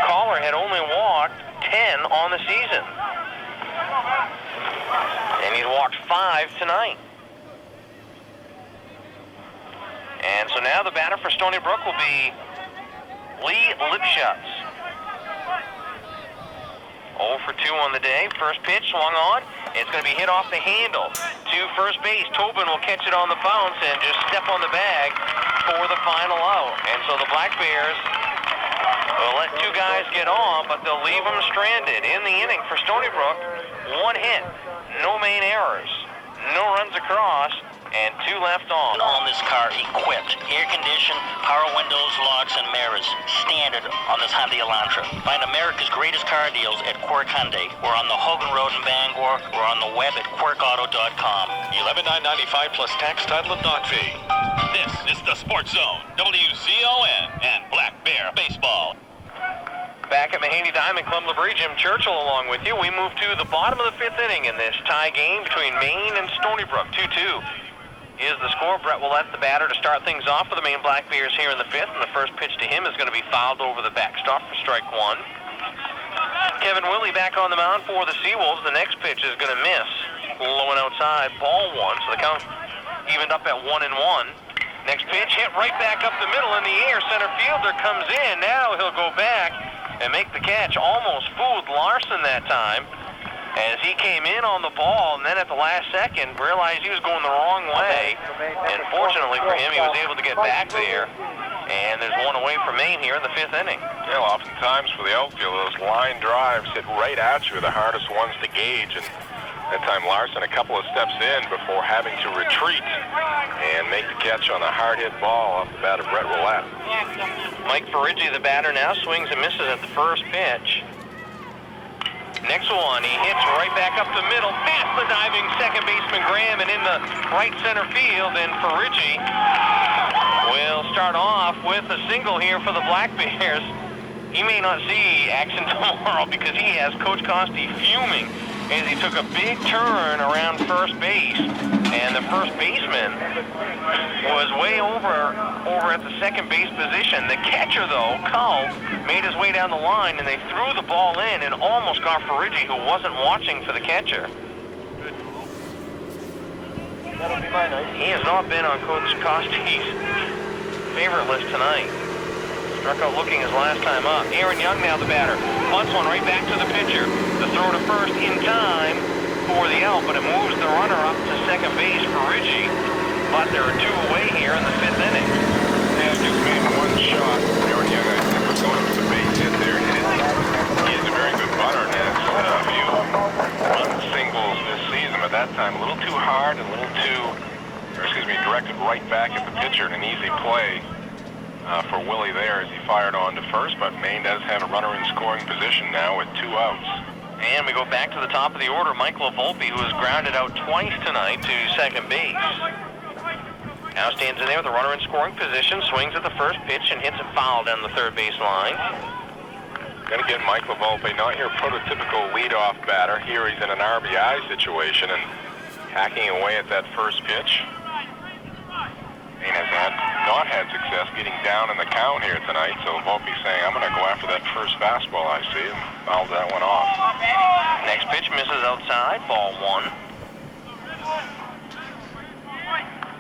[SPEAKER 1] Collar had only walked 10 on the season, and he's walked 5 tonight. And so now the batter for Stoneybrook will be Lee Lipschutz. 0 for 2 on the day. First pitch swung on. It's going to be hit off the handle to first base. Tobin will catch it on the bounce and just step on the bag for the final out. And so the Black Bears will let 2 guys get on, but they'll leave them stranded in the inning for Stoneybrook. 1 hit, no main errors, no runs across, and 2 left on.
[SPEAKER 4] On this car, equipped, air conditioned, power windows, locks, and mirrors. Standard on this Hyundai Elantra. Find America's greatest car deals at Quirk Hyundai. We're on the Hogan Road in Bangor. We're on the web at quirkauto.com.
[SPEAKER 5] $11,995 plus tax, title, and dock fee. This is the Sports Zone, WZON, and Black Bear Baseball.
[SPEAKER 1] Back at Mahaney Diamond Club Labrie, Jim Churchill along with you. We move to the bottom of the 5th inning in this tie game between Maine and Stoneybrook. 2-2. Is the score. Brett will let the batter to start things off for the Maine Black Bears here in the 5th, and the first pitch to him is going to be fouled over the backstop for strike 1. Kevin Willey back on the mound for the Seawolves. The next pitch is going to miss. Low and outside, ball 1, so the count evened up at 1-1. Next pitch hit right back up the middle in the air. Center fielder comes in. Now he'll go back and make the catch. Almost fooled Larson that time, as he came in on the ball and then at the last second realized he was going the wrong way. And fortunately for him, he was able to get back there. And there's 1 away for Maine here in the 5th inning.
[SPEAKER 2] Yeah, well, oftentimes for the outfield, those line drives hit right at you are the hardest ones to gauge. And that time Larson a couple of steps in before having to retreat and make the catch on a hard hit ball off the bat of Brett Roulette.
[SPEAKER 1] Mike Ferriggi, the batter now, swings and misses at the first pitch. Next one, he hits right back up the middle, past the diving second baseman Graham, and in the right center field, and Ferriggi will start off with a single here for the Black Bears. He may not see action tomorrow because he has Coach Costi fuming as he took a big turn around first base, and the first baseman was way over at the second base position. The catcher, though, Cull, made his way down the line, and they threw the ball in and almost got Ferriggi, who wasn't watching for the catcher. He has not been on Coach Costi's favorite list tonight. Struck out looking his last time up. Aaron Young now the batter. Bunts one right back to the pitcher. The throw to first in time for the out, but it moves the runner up to second base for Ferriggi. But there are two away here in the fifth inning.
[SPEAKER 2] Yeah, just made one shot. Aaron Young, I think, was going for the base hit there. He is a very good butter, and has a few run singles this season, but that time a little too hard and a little too, directed right back at the pitcher, and an easy play for Willie there as he fired on to first, but Maine does have a runner in scoring position now with 2 outs.
[SPEAKER 1] And we go back to the top of the order. Mike LaVolpe, who has grounded out twice tonight to second base. Now stands in there with the runner in scoring position, swings at the first pitch and hits it foul down the third base line.
[SPEAKER 2] Going to get Mike LaVolpe, not your prototypical leadoff batter. Here he's in an RBI situation and hacking away at that first pitch. Maine has not had success getting down in the count here tonight, so LaVolpe saying, I'm going to go after that first fastball I see, and fouls that one off.
[SPEAKER 1] Next pitch misses outside, ball 1.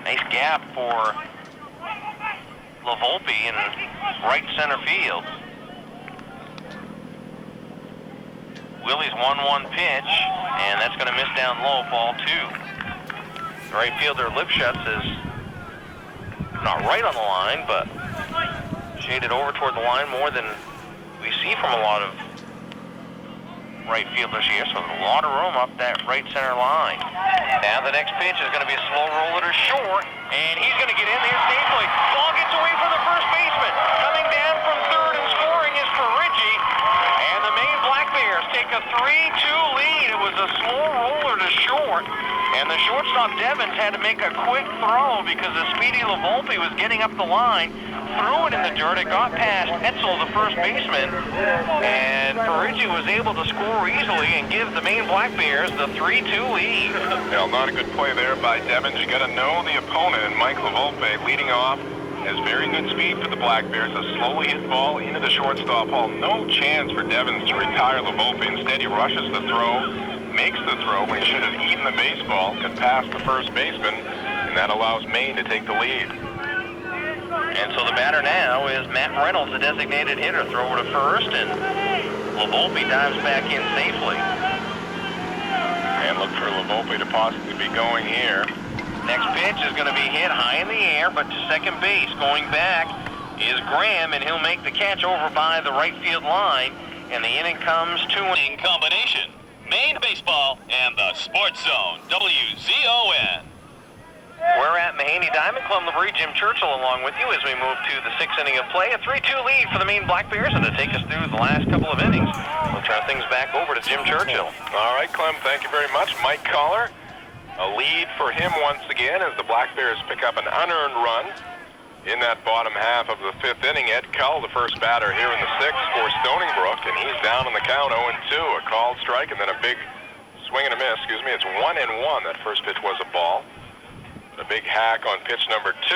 [SPEAKER 1] Nice gap for LaVolpe in right center field. Willie's 1-1 pitch, and that's going to miss down low, ball 2. The right fielder Lipschutz is not right on the line, but shaded over toward the line more than we see from a lot of right fielders here, so there's a lot of room up that right center line. Now the next pitch is going to be a slow roller to short, and he's going to get in there safely. Ball gets away from the first baseman. Coming down from third and scoring is Ferriggi, and the Maine Black Bears take a 3-2 lead. It was a slow roller to short, and the shortstop Devens had to make a quick throw because the speedy LaVolpe was getting up the line, threw it in the dirt. It got past Etzel, the first baseman, and Ferriggi was able to score easily and give the Maine Black Bears the 3-2 lead.
[SPEAKER 2] Well, not a good play there by Devens. You got to know the opponent, and Mike LaVolpe leading off has very good speed for the Black Bears. A slowly hit ball into the shortstop hole. No chance for Devens to retire LaVolpe. Instead, he rushes the throw, makes the throw when he should have eaten the baseball, got past the first baseman, and that allows Maine to take the lead.
[SPEAKER 1] And so the batter now is Matt Reynolds, the designated hitter. Throw over to first, and LaVolpe dives back in safely.
[SPEAKER 2] And look for LaVolpe to possibly be going here.
[SPEAKER 1] Next pitch is going to be hit high in the air, but to second base. Going back is Graham, and he'll make the catch over by the right field line, and the inning comes to
[SPEAKER 5] In combination, Maine Baseball and the Sports Zone, WZON.
[SPEAKER 1] We're at Mahaney Diamond Club. Labrie, Jim Churchill along with you as we move to the 6th inning of play. A 3-2 lead for the Maine Black Bears, and to take us through the last couple of innings, we'll turn things back over to Jim Churchill.
[SPEAKER 2] All right, Clem, thank you very much. Mike Collar, a lead for him once again as the Black Bears pick up an unearned run in that bottom half of the 5th inning. Ed Cull, the first batter here in the 6th for Stoneybrook, and he's down on the count 0-2. A called strike and then a big swing and a miss. It's 1-1. That first pitch was a ball. A big hack on pitch number 2.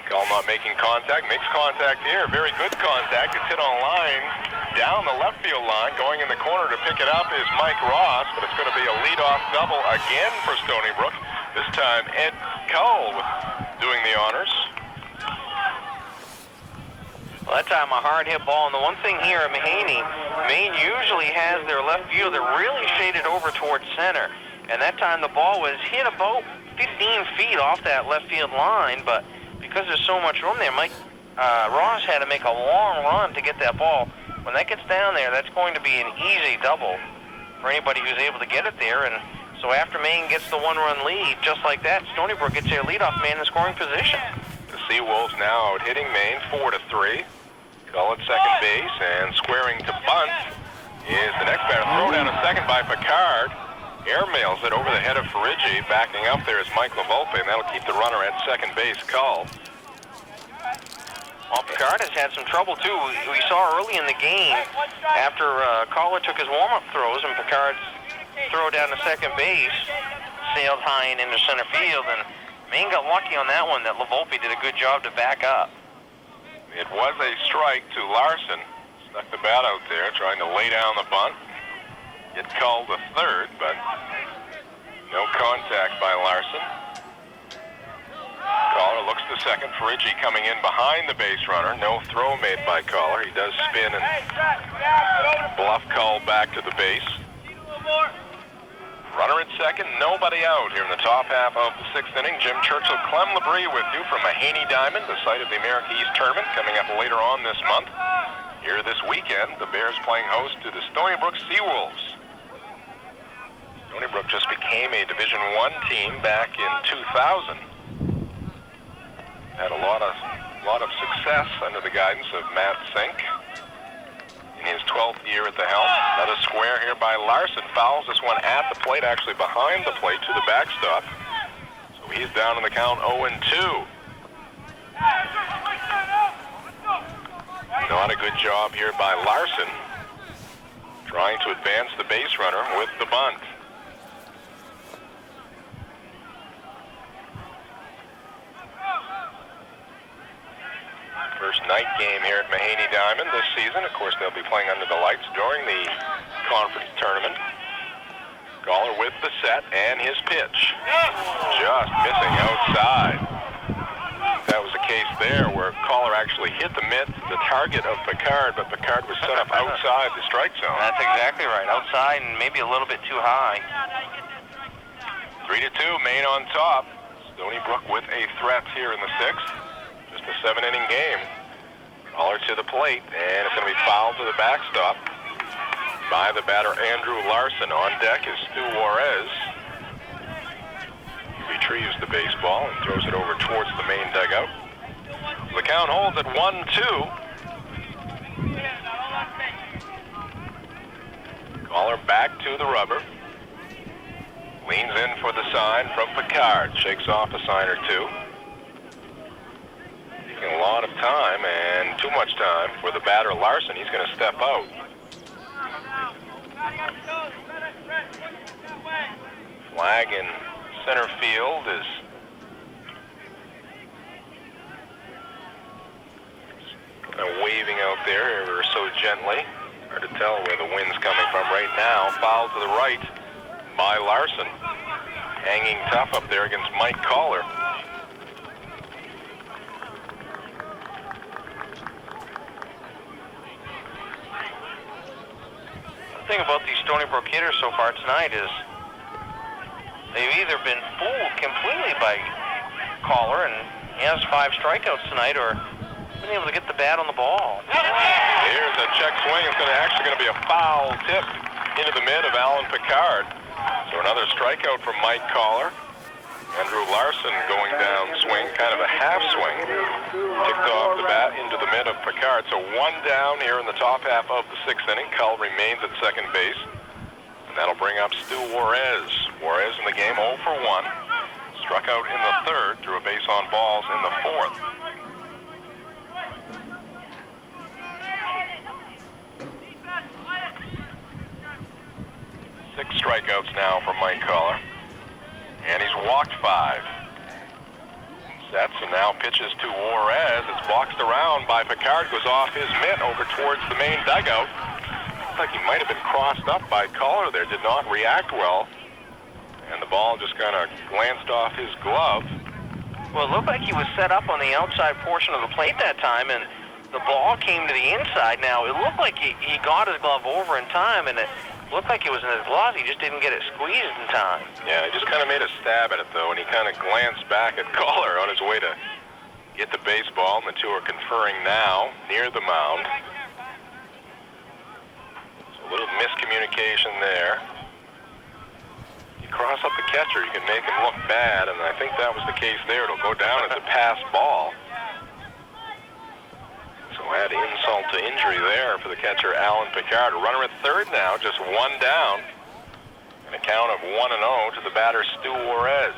[SPEAKER 2] Cull not making contact, makes contact here. Very good contact. It's hit on line down the left field line. Going in the corner to pick it up is Mike Ross, but it's going to be a leadoff double again for Stoneybrook. This time Ed Cull doing the honors.
[SPEAKER 1] Well, that time a hard hit ball, and the one thing here at Mahaney, Maine usually has their left fielder really shaded over towards center, and that time the ball was hit about 15 feet off that left field line, but because there's so much room there, Mike Ross had to make a long run to get that ball. When that gets down there, that's going to be an easy double for anybody who's able to get it there, and so after Maine gets the 1-run lead, just like that, Stoneybrook gets their leadoff man in scoring position.
[SPEAKER 2] The Seawolves now out hitting Maine 4-3. Cull at second base, and squaring to bunt is the next batter. Throw down a second by Picard. Airmails it over the head of Farigi. Backing up there is Mike LaVolpe, and that'll keep the runner at second base, Cull.
[SPEAKER 1] Well, Picard has had some trouble, too. We saw early in the game, after Collar took his warm-up throws, and Picard's throw down to second base sailed high and into center field, and Maine got lucky on that one that LaVolpe did a good job to back up.
[SPEAKER 2] It was a strike to Larson. Stuck the bat out there, trying to lay down the bunt. Get called to third, but no contact by Larson. Collar looks to second. Farigi coming in behind the base runner. No throw made by Collar. He does spin and bluff Cull back to the base. Runner at second, nobody out here in the top half of the sixth inning. Jim Churchill, Clem Labrie with you from Mahaney Diamond, the site of the America East Tournament, coming up later on this month. Here this weekend, the Bears playing host to the Stoneybrook Seawolves. Stoneybrook just became a Division I team back in 2000. Had a lot of success under the guidance of Matt Sink in his 12th year at the helm. Another square here by Larson. Fouls this one at the plate, actually behind the plate to the backstop. So he's down in the count 0-2. Not a good job here by Larson, trying to advance the base runner with the bunt. First night game here at Mahaney Diamond this season. Of course, they'll be playing under the lights during the conference tournament. Collar with the set and his pitch. Just missing outside. That was the case there where Collar actually hit the target of Picard, but Picard was set up outside the strike zone.
[SPEAKER 1] That's exactly right. Outside and maybe a little bit too high.
[SPEAKER 2] 3-2, Maine on top. Stoneybrook with a threat here in the sixth. Just a 7-inning game. Collar to the plate, and it's going to be fouled to the backstop by the batter Andrew Larson. On deck is Stu Juarez. He retrieves the baseball and throws it over towards the Maine dugout. The count holds at 1-2. Collar back to the rubber. Leans in for the sign from Picard. Shakes off a sign or two. Taking a lot of time, and too much time for the batter Larson. He's going to step out. Flag in center field is kind of waving out there ever so gently. Hard to tell where the wind's coming from right now. Foul to the right by Larson. Hanging tough up there against Mike Collar.
[SPEAKER 1] The thing about these Stoneybrook hitters so far tonight is they've either been fooled completely by Collar and he has 5 strikeouts tonight, or been able to get the bat on the ball.
[SPEAKER 2] Here's a check swing. It's actually going to be a foul tip into the mid of Alan Picard. So another strikeout from Mike Collar. Andrew Larson going down swing, kind of a half swing. Ticked off the bat into the mid of Picard. So 1 down here in the top half of the 6th inning. Cull remains at second base. And that'll bring up Stu Juarez. Juarez in the game 0 for 1. Struck out in the 3rd, drew a base on balls in the 4th. Six strikeouts now from Mike Collar. And he's walked 5. Sets and now pitches to Juarez. It's boxed around by Picard. Goes off his mitt over towards the Maine dugout. Looks like he might have been crossed up by Collar there. Did not react well. And the ball just kind of glanced off his glove.
[SPEAKER 1] Well, it looked like he was set up on the outside portion of the plate that time, and the ball came to the inside. Now, it looked like he got his glove over in time, and it looked like it was in his glove. He just didn't get it squeezed in time.
[SPEAKER 2] Yeah, he just kind of made a stab at it, though, and he kind of glanced back at Collar on his way to get the baseball, and the two are conferring now near the mound. So a little miscommunication there. You cross up the catcher, you can make him look bad, and I think that was the case there. It'll go down as a pass ball. So Had insult to injury there for the catcher, Alan Picard. A runner at third now, just one down. An account of 1-0 to the batter, Stu Juarez.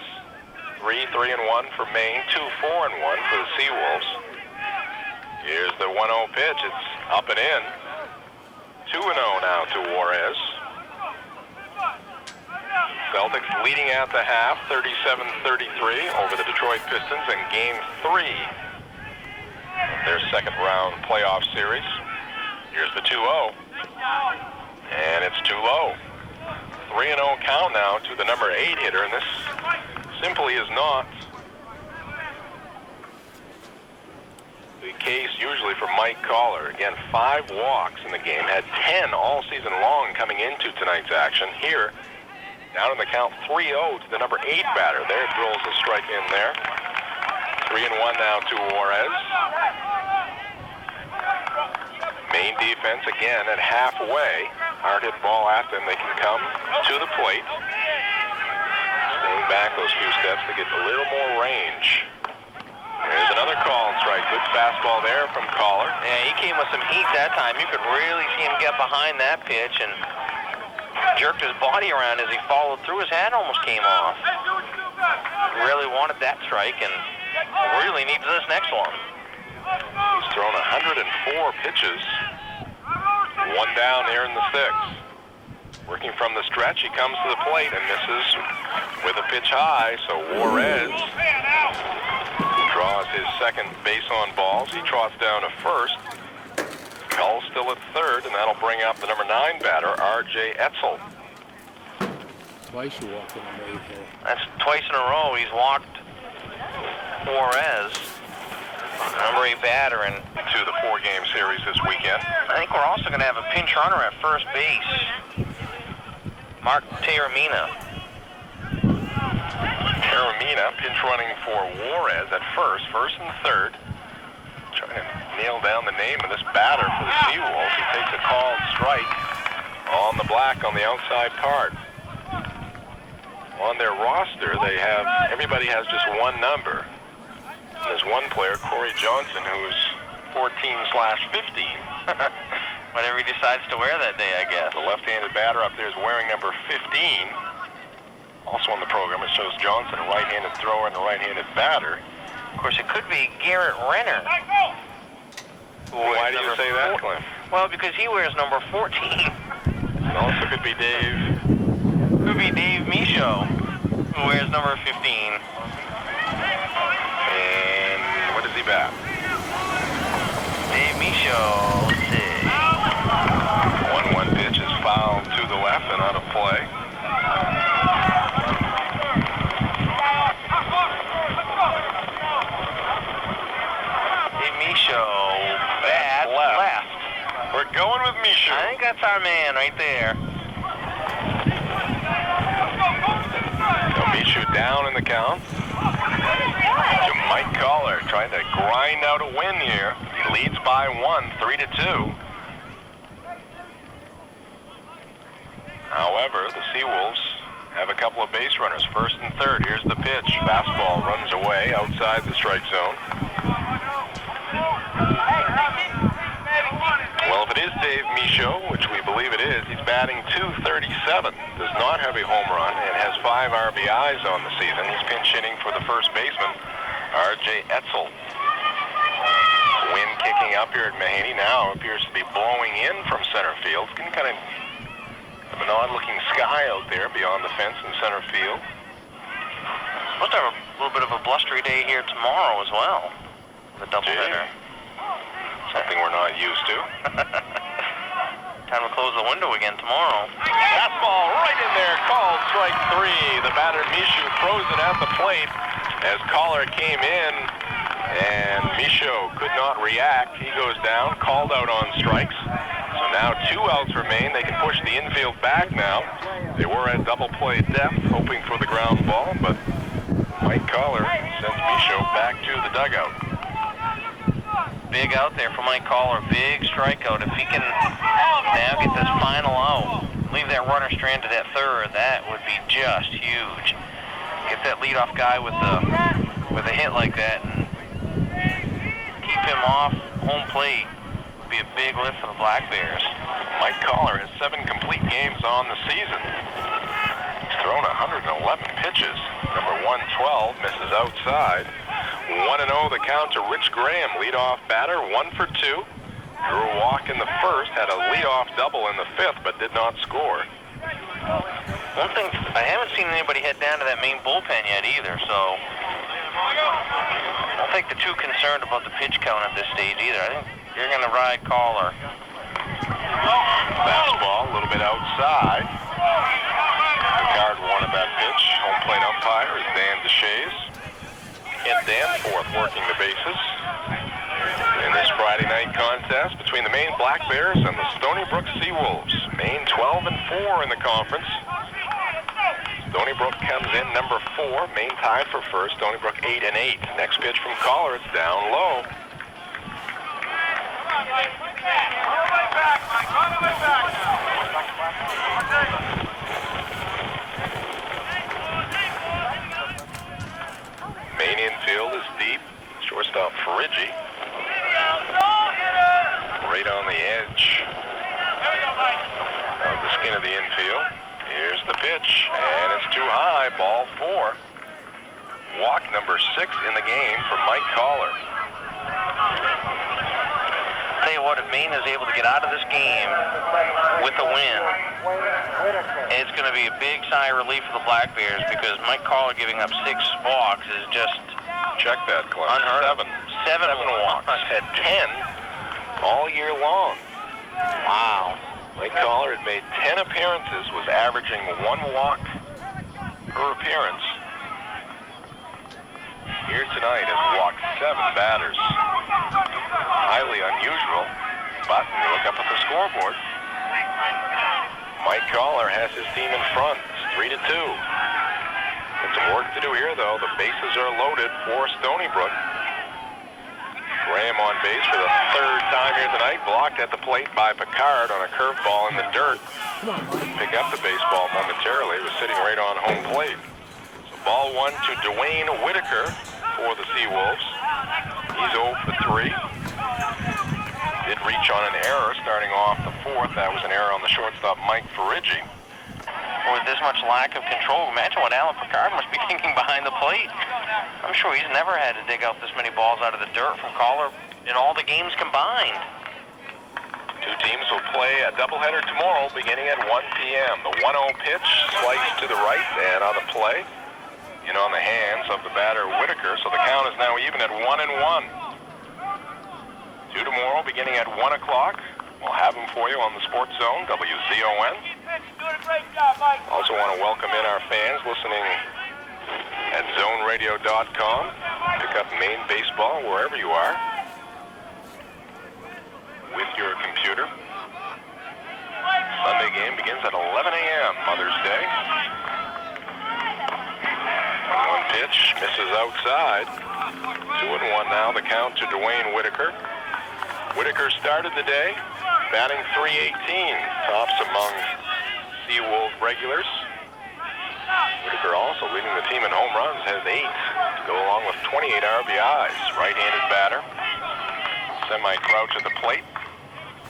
[SPEAKER 2] 3-3-1 for Maine, 2-4-1 for the Seawolves. Here's the 1-0 pitch. It's up and in. 2-0 now to Juarez. Celtics leading at the half, 37-33 over the Detroit Pistons in Game 3 of their second round playoff series. Here's the 2-0. And it's too low. 3-0 count now to the number 8 hitter, and this simply is not the case usually for Mike Collar. Again, 5 walks in the game, had 10 all season long coming into tonight's action. Here, down in the count, 3-0 to the number 8 batter. There drills a strike in there. 3-1 now to Juarez. Main defense again at halfway. Hard hit ball at them. They can come to the plate. Staying back those few steps to get a little more range. There's another call and strike. Good fastball there from Collar.
[SPEAKER 1] Yeah, he came with some heat that time. You could really see him get behind that pitch and jerked his body around as he followed through. His hat almost came off. Really wanted that strike and really needs this next one.
[SPEAKER 2] He's thrown 104 pitches. One down here in the 6th. Working from the stretch, he comes to the plate and misses with a pitch high. So Juarez draws his second base on balls. He trots down to first. Cull's still at third, and that'll bring up the number 9 batter, R.J. Etzel.
[SPEAKER 6] Twice you walked in the Maine here.
[SPEAKER 1] That's twice in a row he's walked Juarez, number 8 batter, and
[SPEAKER 2] To the 4-game series this weekend.
[SPEAKER 1] I think we're also going to have a pinch runner at first base. Mark Terramina.
[SPEAKER 2] Terramina pinch running for Juarez at first and third. Trying to nail down the name of this batter for the Seawolves. He takes a called strike on the black on the outside part. On their roster, everybody has just one number. There's one player, Corey Johnson, who's 14/15.
[SPEAKER 1] Whatever he decides to wear that day, I guess.
[SPEAKER 2] The left-handed batter up there is wearing number 15. Also on the program, it shows Johnson, a right-handed thrower and a right-handed batter.
[SPEAKER 1] Of course, it could be Garrett Renner.
[SPEAKER 2] Why do you say that, Clint?
[SPEAKER 1] Well, because he wears number 14.
[SPEAKER 2] It also could be Dave.
[SPEAKER 1] Could be Dave Michaud, who wears number 15.
[SPEAKER 2] And what does he bat?
[SPEAKER 1] Dave Michaud, let's see.
[SPEAKER 2] 1-1 pitch is fouled to the left and out of play.
[SPEAKER 1] Dave Michaud, bat left.
[SPEAKER 2] We're going with Michaud.
[SPEAKER 1] I think that's our man right there.
[SPEAKER 2] So Michaud down in the count. To Mike Collar, trying to grind out a win here. He leads by 1, 3-2. However, the Seawolves have a couple of base runners, first and third. Here's the pitch. Fastball runs away outside the strike zone. Well, if it is Dave Michaud, which we believe it is, he's batting .237. Does not have a home run and has 5 RBIs on the season. He's pinch hitting for the first baseman, R.J. Etzel. Wind kicking up here at Mahaney now appears to be blowing in from center field. Can kind of have an odd-looking sky out there beyond the fence in center field.
[SPEAKER 1] Supposed to have a little bit of a blustery day here tomorrow as well. The doubleheader.
[SPEAKER 2] Something we're not used to.
[SPEAKER 1] Time to close the window again tomorrow.
[SPEAKER 2] Fastball right in there, called strike 3. The batter Michaud throws it at the plate as Collar came in, and Michaud could not react. He goes down, called out on strikes. So now 2 outs remain. They can push the infield back now. They were at double play depth, hoping for the ground ball, but Mike Collar sends Michaud back to the dugout.
[SPEAKER 1] Big out there for Mike Collar. Big strikeout. If he can now get this final out, leave that runner stranded at third, that would be just huge. Get that leadoff guy with a hit like that and keep him off home plate. be a big lift for the Black Bears.
[SPEAKER 2] Mike Collar has 7 complete games on the season. He's thrown 111 pitches. Number 112 misses outside. 1-0 the count to Rich Graham, leadoff batter, 1 for 2. Drew a walk in the first, had a leadoff double in the 5th, but did not score.
[SPEAKER 1] One thing, I haven't seen anybody head down to that Maine bullpen yet either, so I don't think they're too concerned about the pitch count at this stage either. I think you're going to ride Collar.
[SPEAKER 2] Fastball, a little bit outside. Picard wanted that pitch. Home plate umpire is Dan Deshays. And Danforth working the bases in this Friday night contest between the Maine Black Bears and the Stoneybrook Seawolves. Maine 12-4 in the conference. Stoneybrook comes in number 4. Maine tied for first. Stoneybrook 8-8. Next pitch from Collar. It's down low. Maine infield is deep. Shortstop Friggi. Right on the edge of the skin of the infield. Here's the pitch, and it's too high. Ball 4. Walk number 6 in the game for Mike Collar.
[SPEAKER 1] Tell you what, if Maine is able to get out of this game with a win, it's going to be a big sigh of relief for the Black Bears because Mike Collar giving up 6 walks is just
[SPEAKER 2] Check that, Clint.
[SPEAKER 1] unheard of.
[SPEAKER 2] 7 walks. Had 10 all year long.
[SPEAKER 1] Wow.
[SPEAKER 2] Mike Collar had made 10 appearances, was averaging 1 walk per appearance. Here tonight has walked 7 batters. Highly unusual, but when you look up at the scoreboard, Mike Collar has his team in front. It's 3-2. Got some work to do here, though. The bases are loaded for Stoneybrook. Graham on base for the 3rd time here tonight. Blocked at the plate by Picard on a curveball in the dirt. Pick up the baseball momentarily. It was sitting right on home plate. So ball 1 to Dwayne Whitaker for the Seawolves. He's 0 for 3. Did reach on an error starting off the 4th. That was an error on the shortstop, Mike Friggi.
[SPEAKER 1] With this much lack of control, imagine what Alan Picard must be thinking behind the plate. I'm sure he's never had to dig out this many balls out of the dirt from Collar in all the games combined.
[SPEAKER 2] 2 teams will play a doubleheader tomorrow beginning at 1 p.m. The 1-0 pitch sliced to the right and out of play. In on the hands of the batter Whitaker, so the count is now even at 1-1. 2 tomorrow beginning at 1 o'clock. We'll have them for you on the Sports Zone, WZON. Also want to welcome in our fans listening at zoneradio.com. Pick up Maine baseball wherever you are with your computer. Sunday game begins at 11 a.m. Mother's Day. 1 pitch, misses outside. 2-1 now, the count to Dwayne Whitaker. Whitaker started the day batting .318, tops among Seawolf regulars. Whitaker also leading the team in home runs, has 8 to go along with 28 RBIs. Right-handed batter, semi-crouch at the plate,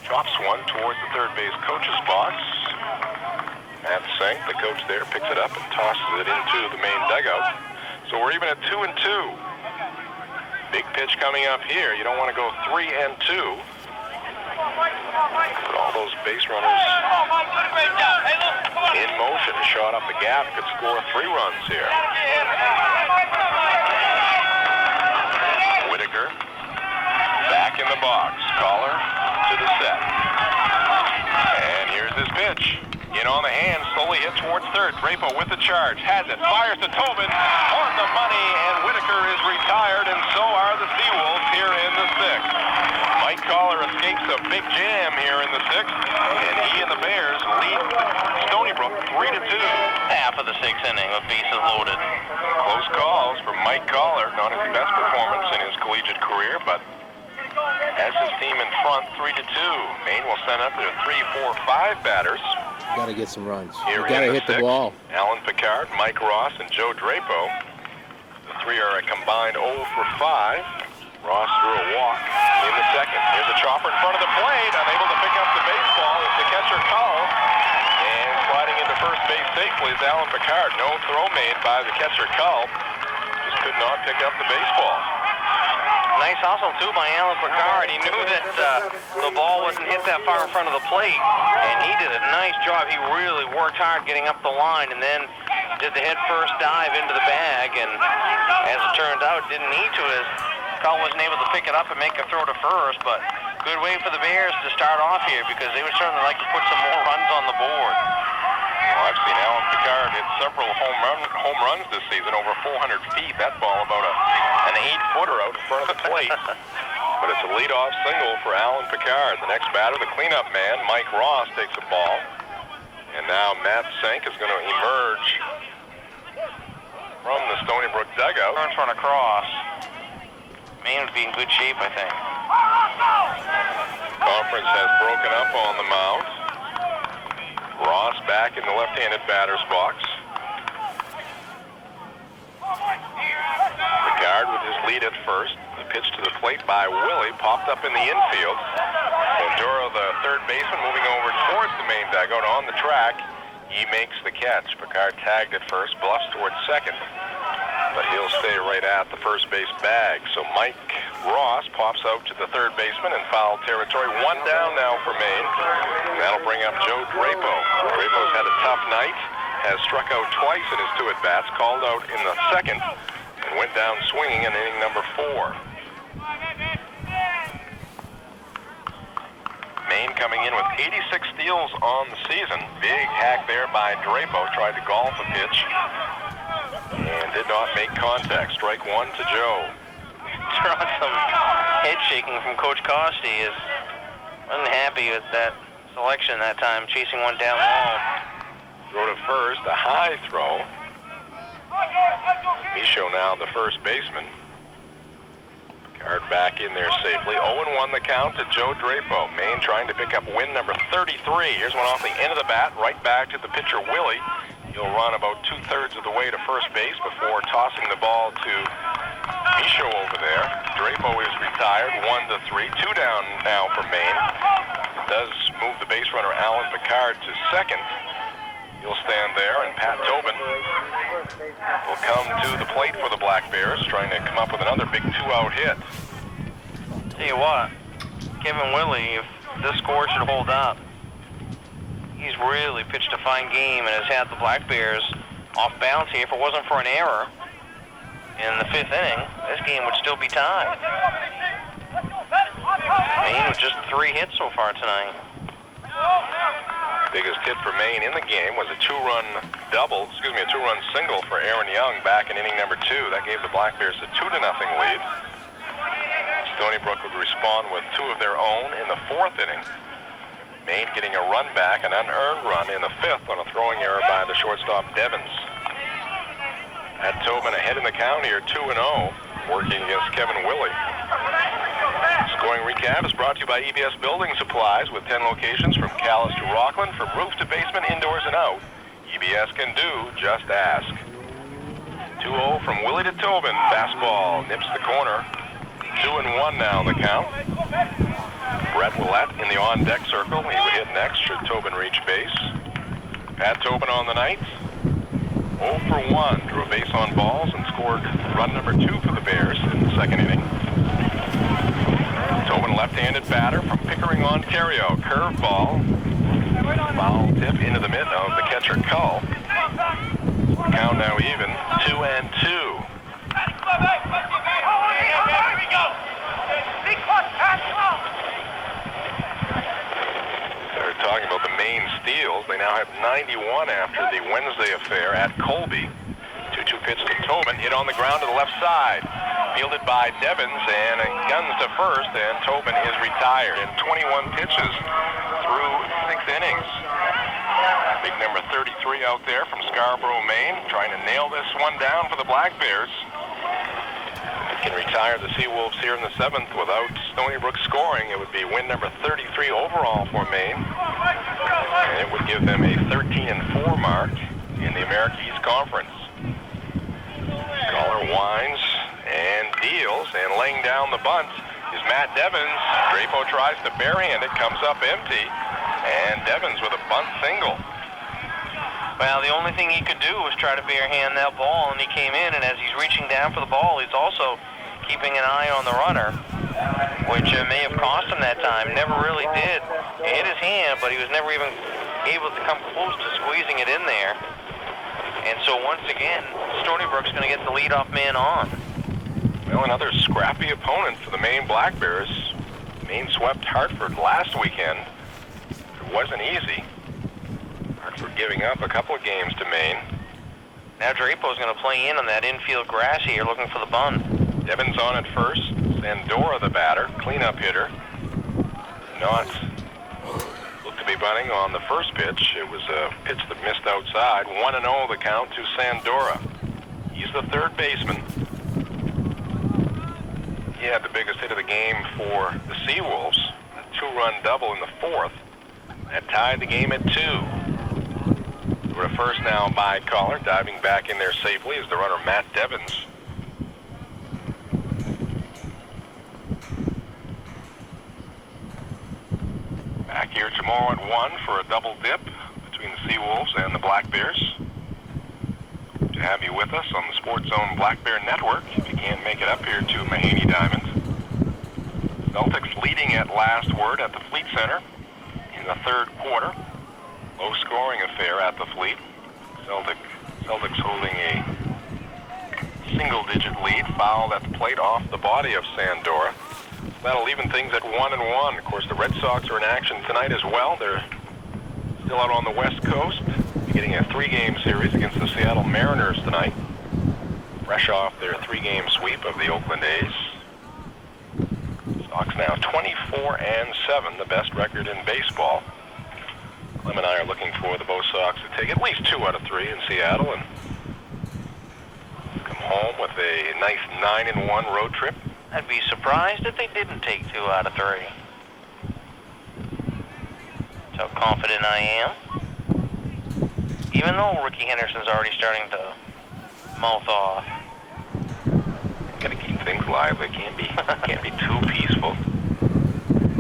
[SPEAKER 2] drops one towards the third base coach's box. Matt Sink, the coach there, picks it up and tosses it into the main dugout. So we're even at 2-2. Big pitch coming up here. You don't want to go 3-2. But all those base runners in motion. A shot up the gap could score 3 runs here. Whitaker back in the box. Collar to the set. And here's his pitch. In on the hand, slowly hit towards third. Drapo with the charge, has it, fires to Tobin, on the money, and Whitaker is retired, and so are the Seawolves here in the 6th. Mike Collar escapes a big jam here in the 6th, and he and the Bears lead Stoneybrook 3-2.
[SPEAKER 1] Half of the 6th inning with bases loaded.
[SPEAKER 2] Close calls from Mike Collar, not his best performance in his collegiate career, but has his team in front 3-2. Maine will send up their 3, 4, 5 batters.
[SPEAKER 6] You gotta get some runs.
[SPEAKER 2] Here
[SPEAKER 6] You gotta hit the
[SPEAKER 2] 6th,
[SPEAKER 6] ball.
[SPEAKER 2] Alan Picard, Mike Ross, and Joe Drapo. The 3 are a combined 0 for 5. Ross threw a walk in the second. Here's a chopper in front of the plate, unable to pick up the baseball. It's the catcher Cull. And sliding into first base safely is Alan Picard. No throw made by the catcher Cull. Just could not pick up the baseball.
[SPEAKER 1] Nice hustle, too, by Alan Picard. He knew that the ball wasn't hit that far in front of the plate, and he did a nice job. He really worked hard getting up the line and then did the head-first dive into the bag, and as it turned out, didn't need to, as Cull wasn't able to pick it up and make a throw to first, but good way for the Bears to start off here because they would certainly like to put some more runs on the board.
[SPEAKER 2] Well, I've seen Alan Picard hit several home runs this season, over 400 feet. That ball about an 8-footer out in front of the plate. But it's a leadoff single for Alan Picard. The next batter, the cleanup man, Mike Ross, takes a ball. And now Matt Senk is going to emerge from the Stoneybrook dugout.
[SPEAKER 1] Turns for an across. Maine would be in good shape, I think.
[SPEAKER 2] Conference has broken up on the mound. Ross back in the left-handed batter's box. Picard with his lead at first. The pitch to the plate by Willie popped up in the infield. Bandura, the third baseman, moving over towards the main dugout on the track. He makes the catch. Picard tagged at first, bluffs towards second, but he'll stay right at the first base bag. So Mike Ross pops out to the third baseman in foul territory. One down now for Maine. That'll bring up Joe Drapo. Drapo's had a tough night, has struck out twice in his 2 at-bats, called out in the second, and went down swinging in inning number 4. Maine coming in with 86 steals on the season. Big hack there by Drapo. Tried to golf a pitch and did not make contact. Strike 1 to Joe.
[SPEAKER 1] Drawn some head shaking from Coach Costi. Is unhappy with that selection that time, chasing one down low.
[SPEAKER 2] Throw to first, a high throw. Michaud now the first baseman. Picard back in there safely. 0-1 the count to Joe Drapo. Maine trying to pick up win number 33. Here's one off the end of the bat, right back to the pitcher Willie. He'll run about 2/3 of the way to first base before tossing the ball to Michaud over there. Drapo is retired, 1-3. 2 down now for Maine. Does move the base runner Alan Picard to second. He'll stand there, and Pat Tobin will come to the plate for the Black Bears, trying to come up with another big 2-out hit.
[SPEAKER 1] Tell you what, Kevin Willie, if this score should hold up, he's really pitched a fine game and has had the Black Bears off balance here. If it wasn't for an error in the 5th inning, this game would still be tied. Maine with just 3 hits so far tonight.
[SPEAKER 2] Biggest hit for Maine in the game was a 2-run single for Aaron Young back in inning number 2. That gave the Black Bears a 2-0 lead. Stoneybrook would respond with 2 of their own in the 4th inning. Maine getting a run back, an unearned run in the 5th on a throwing error by the shortstop Devens. Pat Tobin ahead in the count here, 2-0, working against Kevin Willie. Scoring recap is brought to you by EBS Building Supplies with 10 locations from Calais to Rockland, from roof to basement, indoors and out. EBS can do, just ask. 2-0 from Willie to Tobin. Fastball nips the corner. 2-1 now the count. Brett Willett in the on-deck circle. He would hit next should Tobin reach base. Pat Tobin on the night. 0 for 1. Drew a base on balls and scored run number 2 for the Bears in the 2nd inning. Tobin left-handed batter from Pickering, Ontario. Curveball. Foul tip into the mitt of the catcher Cull. Count now even. 2-2. They're talking about the Maine steals. They now have 91 after the Wednesday affair at Colby. 2-2 pitch to Tobin, hit on the ground to the left side. Fielded by Devens, and guns to first, and Tobin is retired in 21 pitches through 6 innings. Big number 33 out there from Scarborough, Maine, trying to nail this one down for the Black Bears. Can retire the Seawolves here in the 7th without Stoneybrook scoring. It would be win number 33 overall for Maine, and it would give them a 13-4 mark in the America East Conference. Caller winds and deals. and laying down the bunt is Matt Devens. Drapo tries to barehand it, comes up empty, and Devens with a bunt single.
[SPEAKER 1] Well, the only thing he could do was try to barehand that ball, and he came in, and as he's reaching down for the ball, he's also keeping an eye on the runner, which may have cost him that time. Never really did hit his hand, but he was never even able to come close to squeezing it in there. And so once again, Stoneybrook's going to get the leadoff man on.
[SPEAKER 2] Well, another scrappy opponent for the Maine Black Bears. Maine swept Hartford last weekend. It wasn't easy. Hartford giving up a couple of games to Maine.
[SPEAKER 1] Now Drapo's going to play in on that infield grass here, looking for the bunt.
[SPEAKER 2] Devens on at first. Sandora the batter, cleanup hitter. Not looked to be bunting on the first pitch. It was a pitch that missed outside. 1-0 the count to Sandora. He's the third baseman. He had the biggest hit of the game for the Seawolves. A 2-run double in the fourth. That tied the game at 2. We're at first now by Collar. Diving back in there safely is the runner Matt Devens. Back here tomorrow at 1 for a double dip between the Seawolves and the Black Bears. To have you with us on the Sports Zone Black Bear Network. If you can't make it up here to Mahaney Diamond. Celtics leading at last word at the Fleet Center in the third quarter. Low scoring affair at the Fleet. Celtics holding a single-digit lead. Fouled at the plate off the body of Sandora. That'll even things at 1-1. Of course, the Red Sox are in action tonight as well. They're still out on the West Coast, beginning a 3-game series against the Seattle Mariners tonight. Fresh off their 3-game sweep of the Oakland A's. Sox now 24-7, the best record in baseball. Clem and I are looking for the Bo Sox to take at least 2 out of 3 in Seattle and come home with a nice 9-1 road trip.
[SPEAKER 1] I'd be surprised if they didn't take 2 out of 3. That's how confident I am. Even though Ricky Henderson's already starting to mouth off.
[SPEAKER 2] Gotta keep things lively. Can't be too peaceful.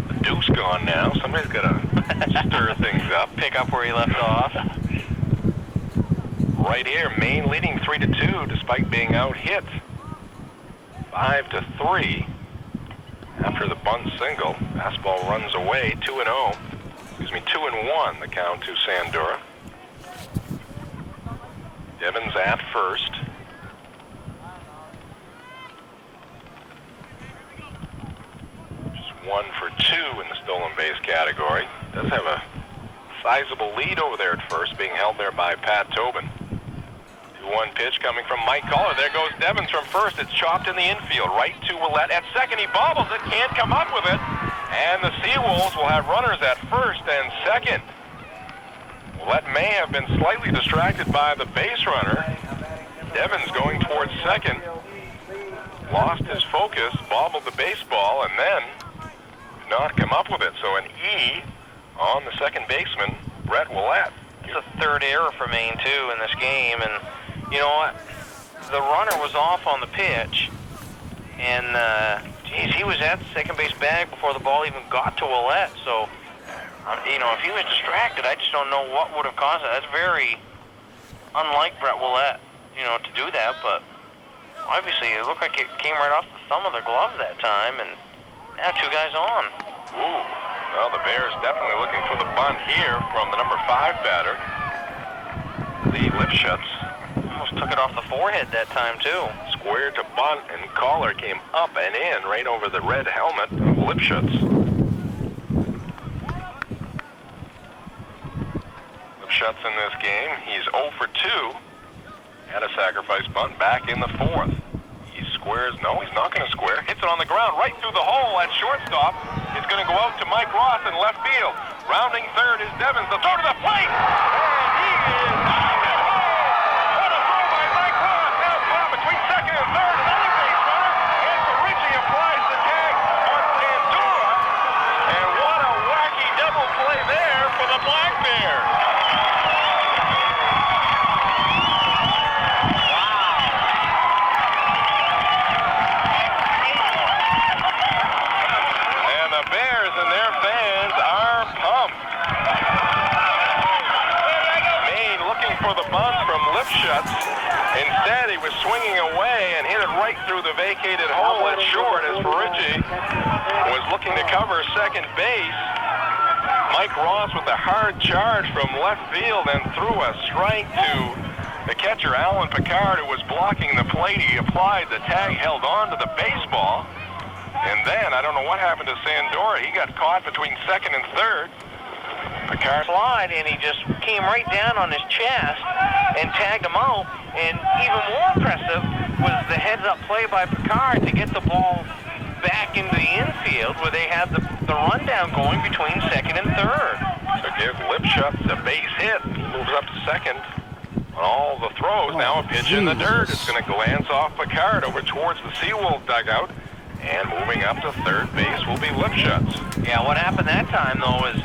[SPEAKER 2] The deuce gone now. Somebody's gotta stir things up.
[SPEAKER 1] Pick up where he left off.
[SPEAKER 2] Right here, Maine leading 3-2 despite being out hit 5-3 after the bunt single. Fastball runs away 2-0. 2-1 the count to Sandora. Devens at first. Just 1 for 2 in the stolen base category. Does have a sizable lead over there at first, being held there by Pat Tobin. 2-1 pitch coming from Mike Collar. There goes Devens from first. It's chopped in the infield. Right to Willette at second. He bobbles it. Can't come up with it. And the Seawolves will have runners at first and second. Willette may have been slightly distracted by the base runner. Devens going towards second. Lost his focus, bobbled the baseball, and then did not come up with it. So an E on the second baseman, Brett Willette.
[SPEAKER 1] It's a third error for Maine, too, in this game. And you know what? The runner was off on the pitch. And, he was at the second base bag before the ball even got to Willette. So, if he was distracted, I just don't know what would have caused it. That's very unlike Brett Willette, to do that. But obviously, it looked like it came right off the thumb of the glove that time. And now 2 guys on.
[SPEAKER 2] Ooh. Well, the Bears definitely looking for the bunt here from the number 5 batter. The Lipschutz.
[SPEAKER 1] Almost took it off the forehead that time, too.
[SPEAKER 2] Square to bunt, and Collar came up and in right over the red helmet of Lipschutz. Lipschutz in this game, he's 0 for 2. Had a sacrifice bunt back in the 4th. He squares, no, he's not going to square. Hits it on the ground right through the hole at shortstop. It's going to go out to Mike Ross in left field. Rounding third is Devens. The throw to the plate. And he is out at home. What a throw by Mike Ross. Now caught between second and third. Another base runner. And Parigi applies the tag on Sandora. And what a wacky double play there for the Black Bears. right through the vacated hole at short as Ferriggi was looking to cover second base. Mike Ross with a hard charge from left field and threw a strike to the catcher, Alan Picard, who was blocking the plate. He applied the tag, held on to the baseball. And then, I don't know what happened to Sandora. He got caught between second and third. Picard
[SPEAKER 1] Slide, and he just came right down on his chest and tagged him out. And even more impressive was the heads-up play by Picard to get the ball back into the infield where they had the rundown going between second and third.
[SPEAKER 2] to give Lipschutt the base hit. He moves up to second on all the throws. Now a pitch in the dirt. It's going to glance off Picard over towards the Seawolf dugout. And moving up to third base will be Lipschutt.
[SPEAKER 1] Yeah, what happened that time, though, is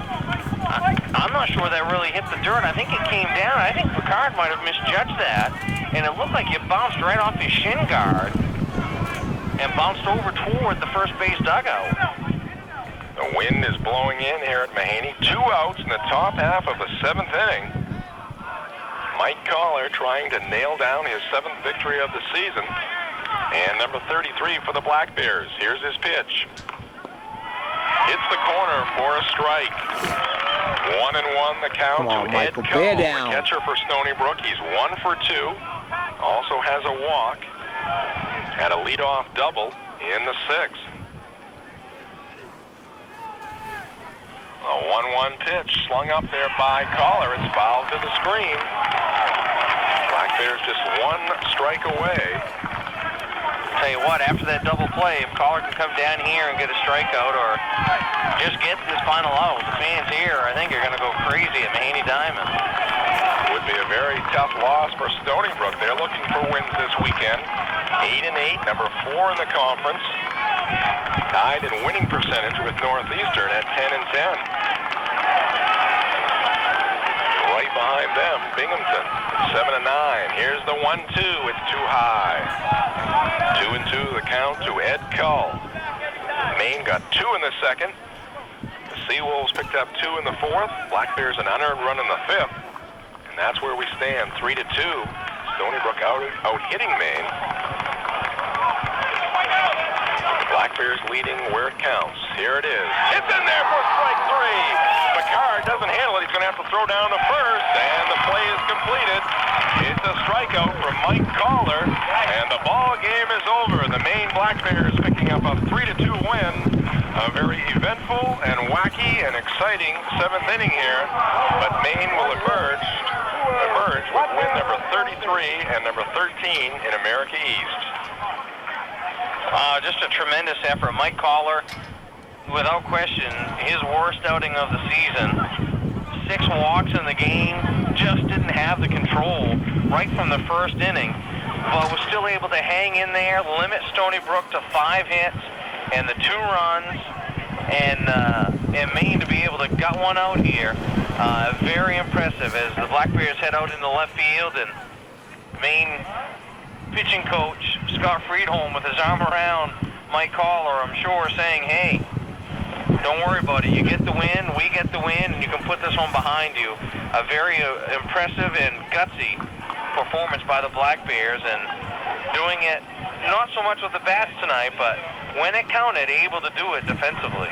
[SPEAKER 1] I'm not sure that really hit the dirt. I think it came down. I think Picard might have misjudged that. And it looked like it bounced right off his shin guard and bounced over toward the first base dugout.
[SPEAKER 2] The wind is blowing in here at Mahaney. 2 outs in the top half of the 7th inning. Mike Collar trying to nail down his 7th victory of the season. And number 33 for the Black Bears. Here's his pitch. Hits the corner for a strike. 1-1 the count.
[SPEAKER 7] Come on,
[SPEAKER 2] to
[SPEAKER 7] Michael,
[SPEAKER 2] Ed
[SPEAKER 7] bear
[SPEAKER 2] Cole,
[SPEAKER 7] down.
[SPEAKER 2] the catcher for Stoneybrook. He's 1 for 2. Also has a walk. Had a leadoff double in the 6th. A 1-1 pitch slung up there by Collar. It's fouled to the screen. Black Bears just 1 strike away.
[SPEAKER 1] Tell you what, after that double play, if Collar can come down here and get a strikeout or just get this final out, the fans here, I think, are going to go crazy at Mahaney Diamond.
[SPEAKER 2] Would be a very tough loss for Stoneybrook. They're looking for wins this weekend. 8-8, number 4 in the conference. Tied in winning percentage with Northeastern at 10-10. Right behind them, Binghamton, 7-9. Here's the 1-2. It's too high. 2-2 the count to Ed Cull. Maine got 2 in the 2nd. The Seawolves picked up 2 in the 4th. Black Bears an unearned run in the 5th. And that's where we stand, 3-2. Stoneybrook out hitting Maine. The Black Bears leading where it counts. Here it is. It's in there for strike 3. Picard doesn't handle it. He's going to have to throw down to first. And the play is completed. It's a strikeout from Mike Collar. And the ball game is over. The Maine Black Bears picking up a 3-2 win. A very eventful and wacky and exciting 7th inning here. But Maine will emerge with win number 33 and number 13 in America East.
[SPEAKER 1] Just a tremendous effort. Mike Collar, without question, his worst outing of the season. 6 walks in the game, just didn't have the control right from the first inning, but was still able to hang in there, limit Stoneybrook to 5 hits and the 2 runs, and Maine to be able to gut one out here. Very impressive as the Black Bears head out into left field, and Maine pitching coach Scott Friedholm with his arm around Mike Collar, I'm sure, saying, hey, don't worry about it. You get the win, we get the win, and you can put this one behind you. A very impressive and gutsy performance by the Black Bears, and doing it not so much with the bats tonight, but when it counted, able to do it defensively.